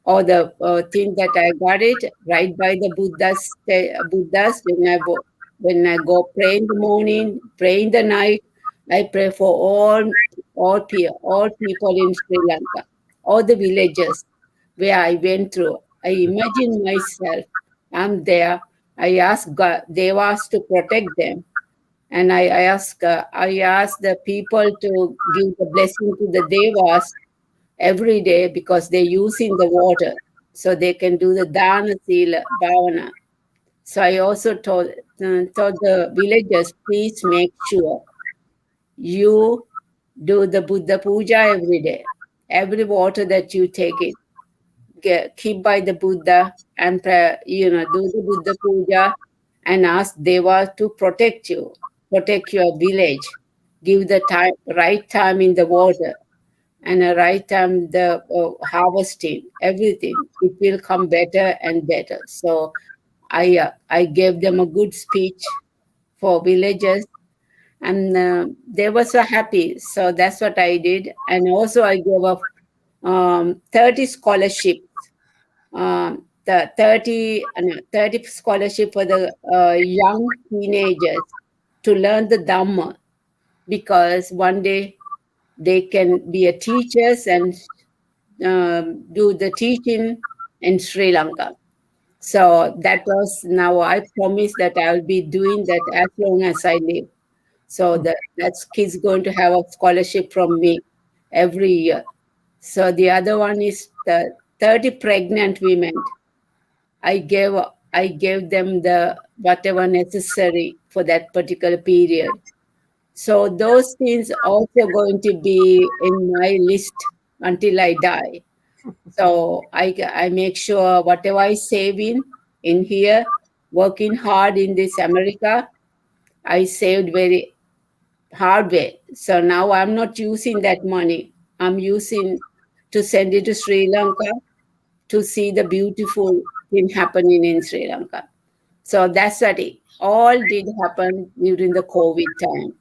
or the thing that I got it right by the Buddhas when I go pray in the morning, pray in the night. I pray for all people in Sri Lanka, all the villages where I went through. I imagine myself, I'm there. I ask God, Devas to protect them, and I ask the people to give the blessing to the Devas every day, because they're using the water, so they can do the dana sila bhavana. So I also told the villagers, please make sure you do the Buddha puja every day. Every water that you take it, keep by the Buddha and do the Buddha puja and ask Deva to protect you, protect your village, give the right time in the water, and a right time the harvesting, everything. It will come better and better. So I gave them a good speech for villagers, and they were so happy. So that's what I did. And also I gave up 30 scholarships, the 30 scholarship for the young teenagers to learn the Dhamma, because one day they can be a teachers and do the teaching in Sri Lanka. So that was, now I promise that I'll be doing that as long as I live. So that's kids going to have a scholarship from me every year. So the other one is the 30 pregnant women. I gave them the whatever necessary for that particular period. So those things also going to be in my list until I die. So I make sure whatever I save in here, working hard in this America, I saved very hard way. So now I'm not using that money. I'm using to send it to Sri Lanka to see the beautiful thing happening in Sri Lanka. So that's what it all did happen during the COVID time.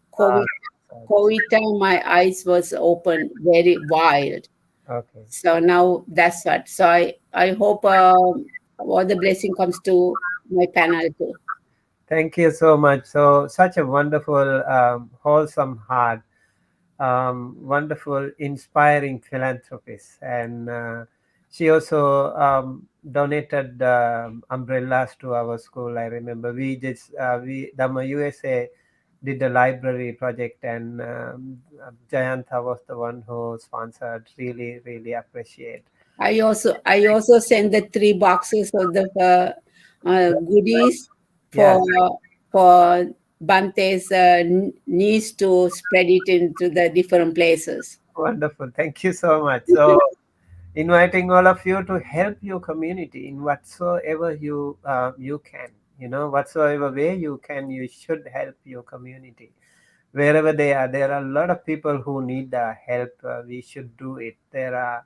COVID time, my eyes was open very wild. Okay. So now that's what. So I hope all the blessing comes to my panel too. Thank you so much. So such a wonderful, wholesome heart, wonderful, inspiring philanthropist, and she also donated umbrellas to our school. I remember we Dhamma USA did a library project, and Jayantha was the one who sponsored. Really, really appreciate. I also sent the 3 boxes of the goodies for Yes, for Bante's niece to spread it into the different places. wonderful. Thank you so much. So, inviting all of you to help your community in whatsoever you can. Whatsoever way you can, you should help your community wherever they are. There are a lot of people who need help. We should do it. There are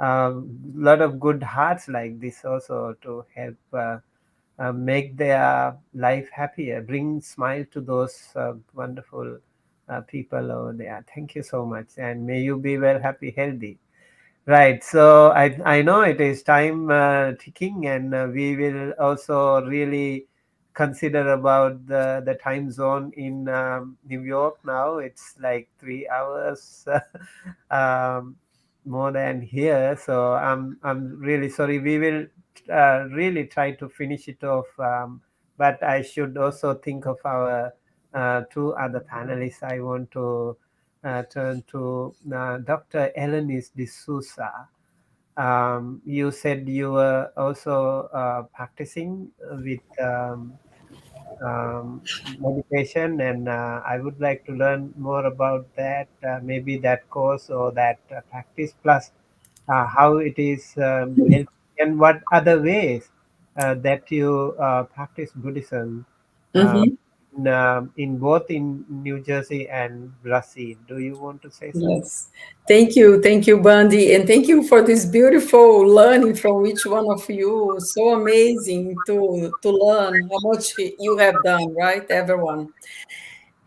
a lot of good hearts like this also to help make their life happier, bring smile to those wonderful people over there. Thank you so much, and may you be well, happy, healthy. Right. So I know it is time ticking, and we will also really consider about the time zone in New York now. It's like 3 hours um, more than here. So I'm really sorry. We will really try to finish it off, but I should also think of our 2 other panelists. I want to turn to Dr. Elenis D'Souza. You said you were also practicing with meditation, and I would like to learn more about that, maybe that course or that practice, plus how it is helping, and what other ways that you practice Buddhism uh, Mhm. in both in New Jersey and Brazil. Do you want to say something? Yes. Thank you, Bandy, and thank you for this beautiful learning from each one of you. So amazing to learn how much you have done, right, everyone?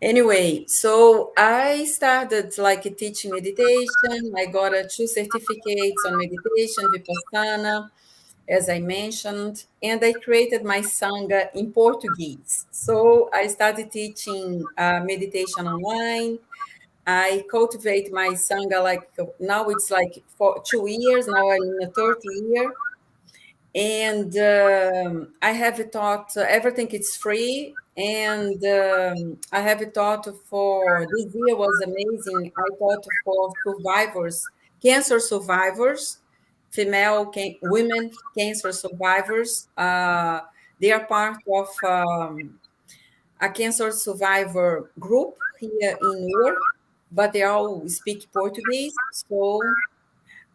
Anyway, so I started like teaching meditation. I got 2 certificates on meditation, Vipassana, as I mentioned, and I created my Sangha in Portuguese. So I started teaching meditation online. I cultivate my Sangha like now it's like for 2 years. Now I'm in the third year. And I have taught everything it's free. And I have taught for this year was amazing. I taught for survivors, cancer survivors, women cancer survivors. They are part of a cancer survivor group here in Newark, but they all speak Portuguese. So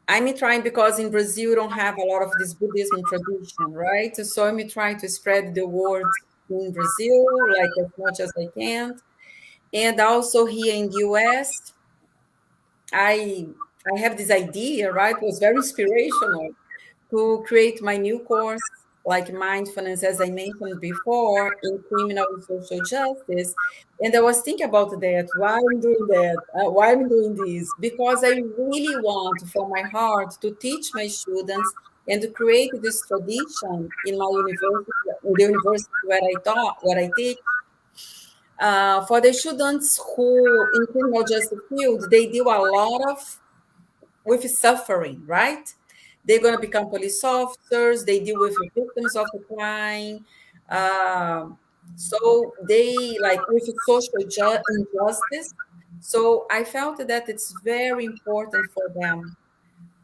I'm trying because in Brazil you don't have a lot of this Buddhism tradition, right? So I'm trying to spread the word in Brazil like as much as I can. And also here in the US, I I have this idea, right? It was very inspirational to create my new course, like mindfulness, as I mentioned before, in criminal and social justice. And I was thinking about that, why I'm doing that, why I'm doing this, because I really want from my heart to teach my students and to create this tradition in my university, in the university where I taught, where I teach, for the students who in criminal justice field, they do a lot of with suffering, right? They're going to become police officers. They deal with the victims of the crime. So they like with social injustice. So I felt that it's very important for them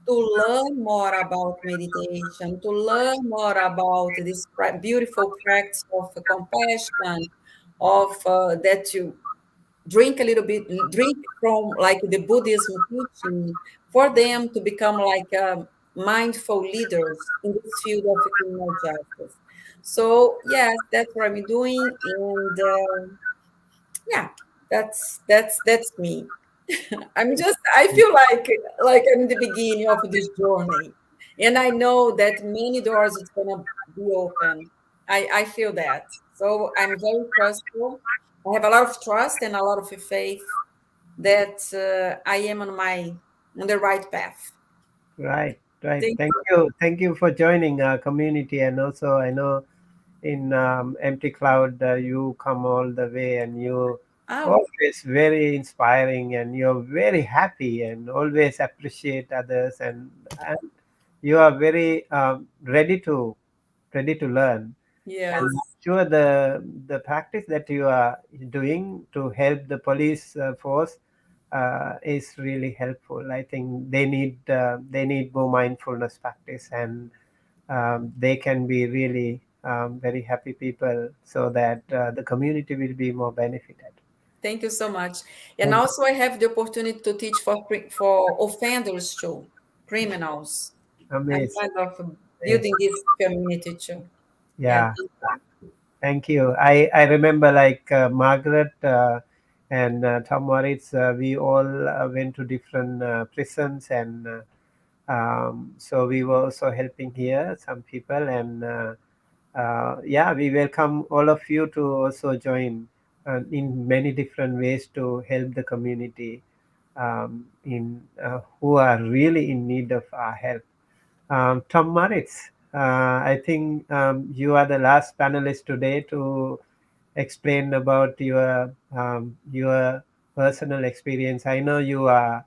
to learn more about meditation, to learn more about this beautiful practice of compassion, of that you drink a little bit, drink from like the Buddhism teaching for them to become like mindful leaders in this field of criminal justice. So yes, that's what I'm doing, and yeah, that's me. I feel like I'm in the beginning of this journey, and I know that many doors it's gonna be open. I feel that, so I'm very trustful. I have a lot of trust and a lot of faith that I am on the right path. Right, right. Thank Thank you for joining our community. And also, I know in Empty Cloud, you come all the way, and you Oh, always very inspiring, and you're very happy, and always appreciate others, and you are very ready to learn. And yes. I'm sure the practice that you are doing to help the police force is really helpful. I think they need more mindfulness practice, and they can be really very happy people, so that the community will be more benefited. Thank you so much. And Thank also, I have the opportunity to teach for offenders too, criminals. you. I'm Amazing. kind of Amazing. building this community too. Yeah, Yeah. Thank you. I remember like Margaret and Tom Moritz, we all went to different prisons, and so we were also helping here some people, and yeah, we welcome all of you to also join in many different ways to help the community in who are really in need of our help. Tom Moritz, I think you are the last panelist today to explain about your personal experience. I know you are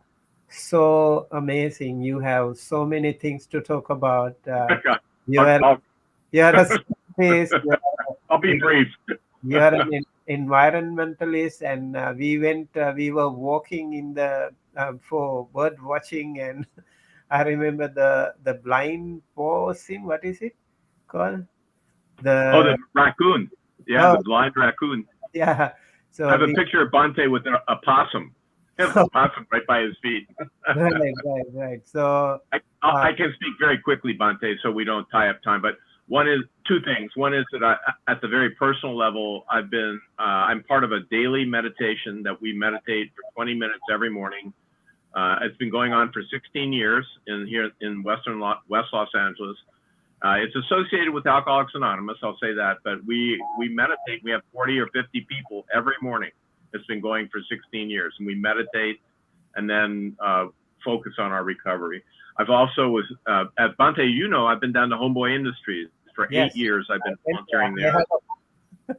so amazing. You have so many things to talk about. You I'll, are I'll, you are a scientist. I'll be brief. You are an environmentalist, and we were walking in the for bird watching, and I remember the blind possum. What is it called? Oh, the The raccoon. Yeah, oh the blind raccoon. yeah. I So have a we picture of Bhante with a possum. He has a possum right by his feet. right. So uh, I can speak very quickly, Bhante, so we don't tie up time. But one is two things. One is that at the very personal level, I'm part of a daily meditation that we meditate for 20 minutes every morning. It's been going on for 16 years here in West Los Angeles. It's associated with Alcoholics Anonymous, I'll say that, but we meditate. We have 40 or 50 people every morning. It's been going for 16 years, and we meditate and then focus on our recovery. I've also at Bhante, I've been down to Homeboy Industries for yes, 8 years. I've been I volunteering there. have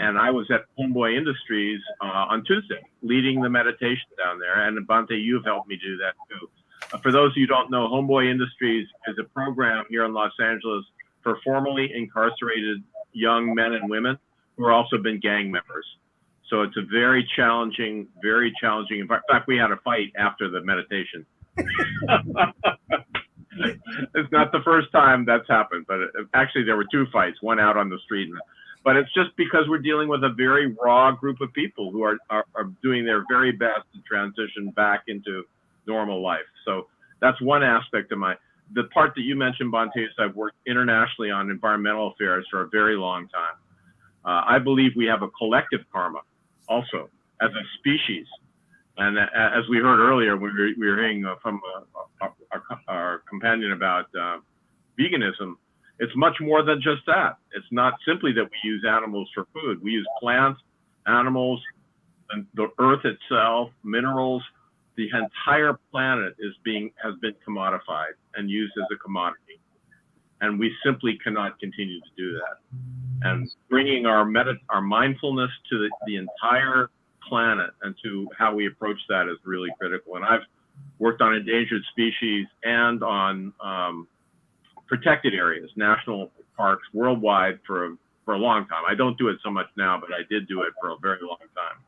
And I was at Homeboy Industries on Tuesday, leading the meditation down there. And Bhante, you've helped me do that too. For those of you who don't know, Homeboy Industries is a program here in Los Angeles for formerly incarcerated young men and women who have also been gang members. So it's a very challenging. In fact, we had a fight after the meditation. It's not the first time that's happened, but actually there were two fights, one out on the street. But it's just because we're dealing with a very raw group of people who are doing their very best to transition back into normal life. So that's one aspect of the part that you mentioned, Bhante, is I've worked internationally on environmental affairs for a very long time. I believe we have a collective karma also as a species. And as we heard earlier, we were hearing from our companion about veganism, it's much more than just that. It's not simply that we use animals for food. We use plants, animals, and the earth itself, minerals. The entire planet has been commodified and used as a commodity. And we simply cannot continue to do that. And bringing our mindfulness to the entire planet and to how we approach that is really critical. And I've worked on endangered species and on protected areas, national parks worldwide for a long time. I don't do it so much now, but I did do it for a very long time.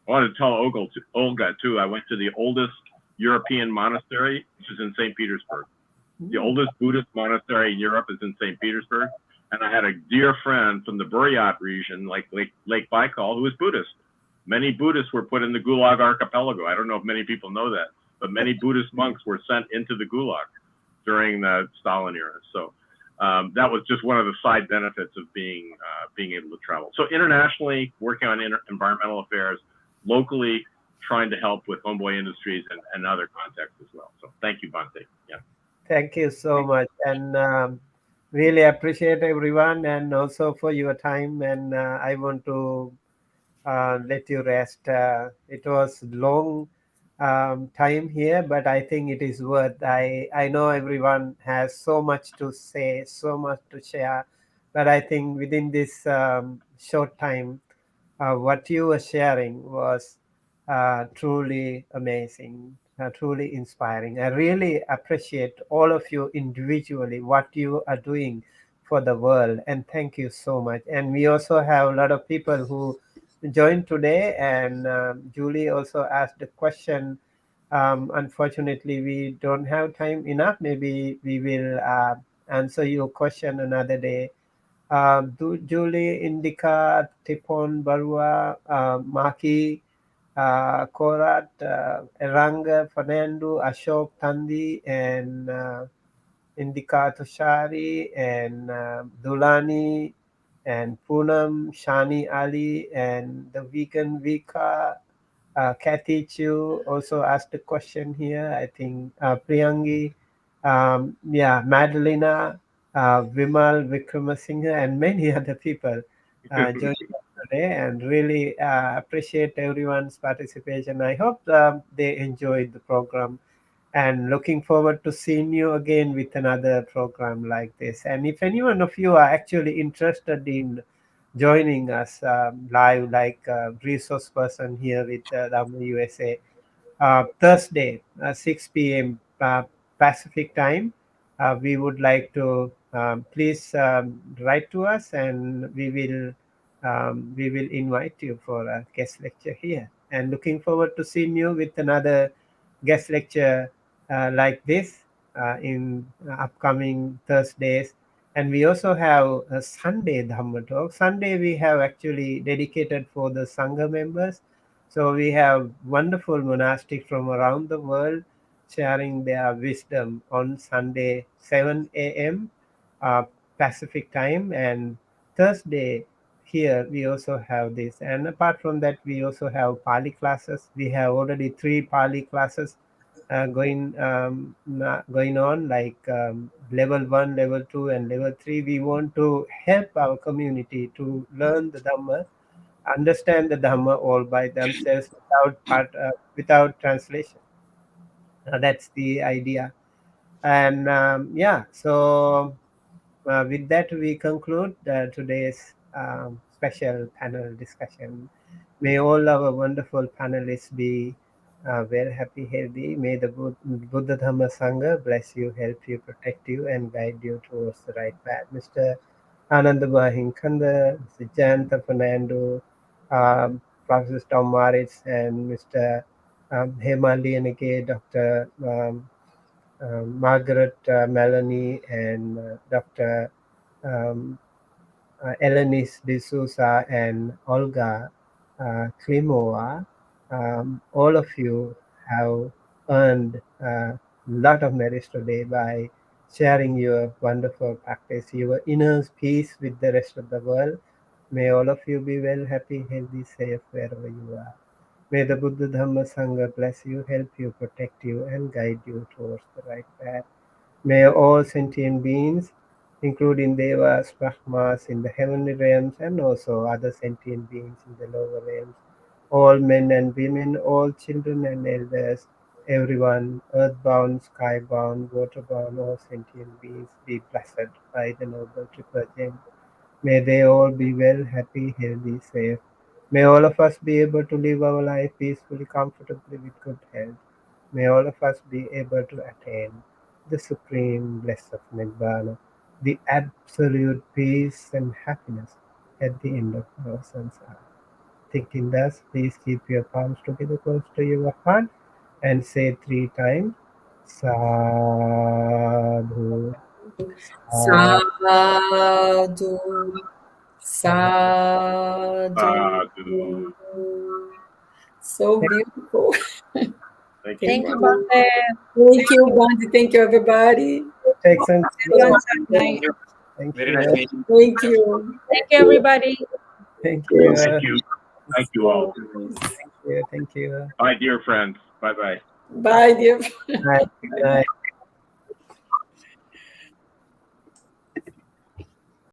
I wanted to tell Olga too, I went to the oldest European monastery, which is in St. Petersburg. The oldest Buddhist monastery in Europe is in St. Petersburg. And I had a dear friend from the Buryat region, like Lake Baikal, who was Buddhist. Many Buddhists were put in the Gulag archipelago. I don't know if many people know that, but many Buddhist monks were sent into the Gulag during the Stalin era. So that was just one of the side benefits of being able to travel. So internationally, working on environmental affairs, locally trying to help with Homeboy Industries and other contexts as well. So thank you, Bhante. Yeah. Thank you so much, and really appreciate everyone, and also for your time. And I want to let you rest. It was long time here, but I think it is worth. I know everyone has so much to say, so much to share, but I think within this short time, what you were sharing was truly amazing, truly inspiring. I really appreciate all of you individually, what you are doing for the world, and thank you so much. And we also have a lot of people who joined today, and Julie also asked the question. Unfortunately, we don't have time enough. Maybe we will answer your question another day. Julie, Indica, Tipon, Barua, Maki, Korat, Eranga, Fernando, Ashok, Tandi, and Indika Tushari, and Dulani, and Poonam, Shani Ali, and the vegan Vika. Kathy Chu also asked a question here. I think Priyangi, Madalena, Vimal Vikramasinghe, and many other people joined us today, and really appreciate everyone's participation. I hope they enjoyed the program, and looking forward to seeing you again with another program like this. And if any one of you are actually interested in joining us live, like resource person here with Dhamma USA, Thursday, 6 p.m. Pacific time. We would like to please write to us, and we will invite you for a guest lecture here. And looking forward to seeing you with another guest lecture like this in upcoming Thursdays. And we also have a Sunday Dhamma talk. Sunday we have actually dedicated for the Sangha members. So we have wonderful monastics from around the world sharing their wisdom on Sunday, 7 a.m. Pacific time, and Thursday here we also have this. And apart from that, we also have Pali classes. We have already 3 Pali classes going on, like level 1, level 2, and level 3. We want to help our community to learn the Dhamma, understand the Dhamma all by themselves without translation. That's the idea. And so with that, we conclude today's special panel discussion. May all our wonderful panelists be well, happy, healthy. May the Buddha Dhamma Sangha bless you, help you, protect you, and guide you towards the right path. Mr. Ananda Mahinkanda, Mr. Janta Fernando, Professor Tom Maritz, and Mr. Hema Lianeke, Dr. Margaret Melanie, and Dr. Um, Elenis D'Souza, and Olga Klimova. All of you have earned a lot of merits today by sharing your wonderful practice, your inner peace with the rest of the world. May all of you be well, happy, healthy, safe wherever you are. May the Buddha Dhamma Sangha bless you, help you, protect you, and guide you towards the right path. May all sentient beings, including Devas, Brahmas in the heavenly realms, and also other sentient beings in the lower realms, all men and women, all children and elders, everyone, earthbound, skybound, waterbound, all sentient beings, be blessed by the Noble Triple Gem. May they all be well, happy, healthy, safe. May all of us be able to live our life peacefully, comfortably, with good health. May all of us be able to attain the supreme bliss of Nibbana, the absolute peace and happiness at the end of our samsara. Thinking thus, please keep your palms together close to your heart and say 3 times, Sadhu, Sadhu, sadhu. So beautiful. Thank Thank you, you. Bhante. Thank you, Bhante. Thank you, everybody. Take some. Thank you. Thank Very you. nice meeting. Thank you. Thank you, everybody. Thank you. Thank you. Thank you all. Thank you. Bye, dear friends. Bye bye. Bye, dear. Good night. Good night.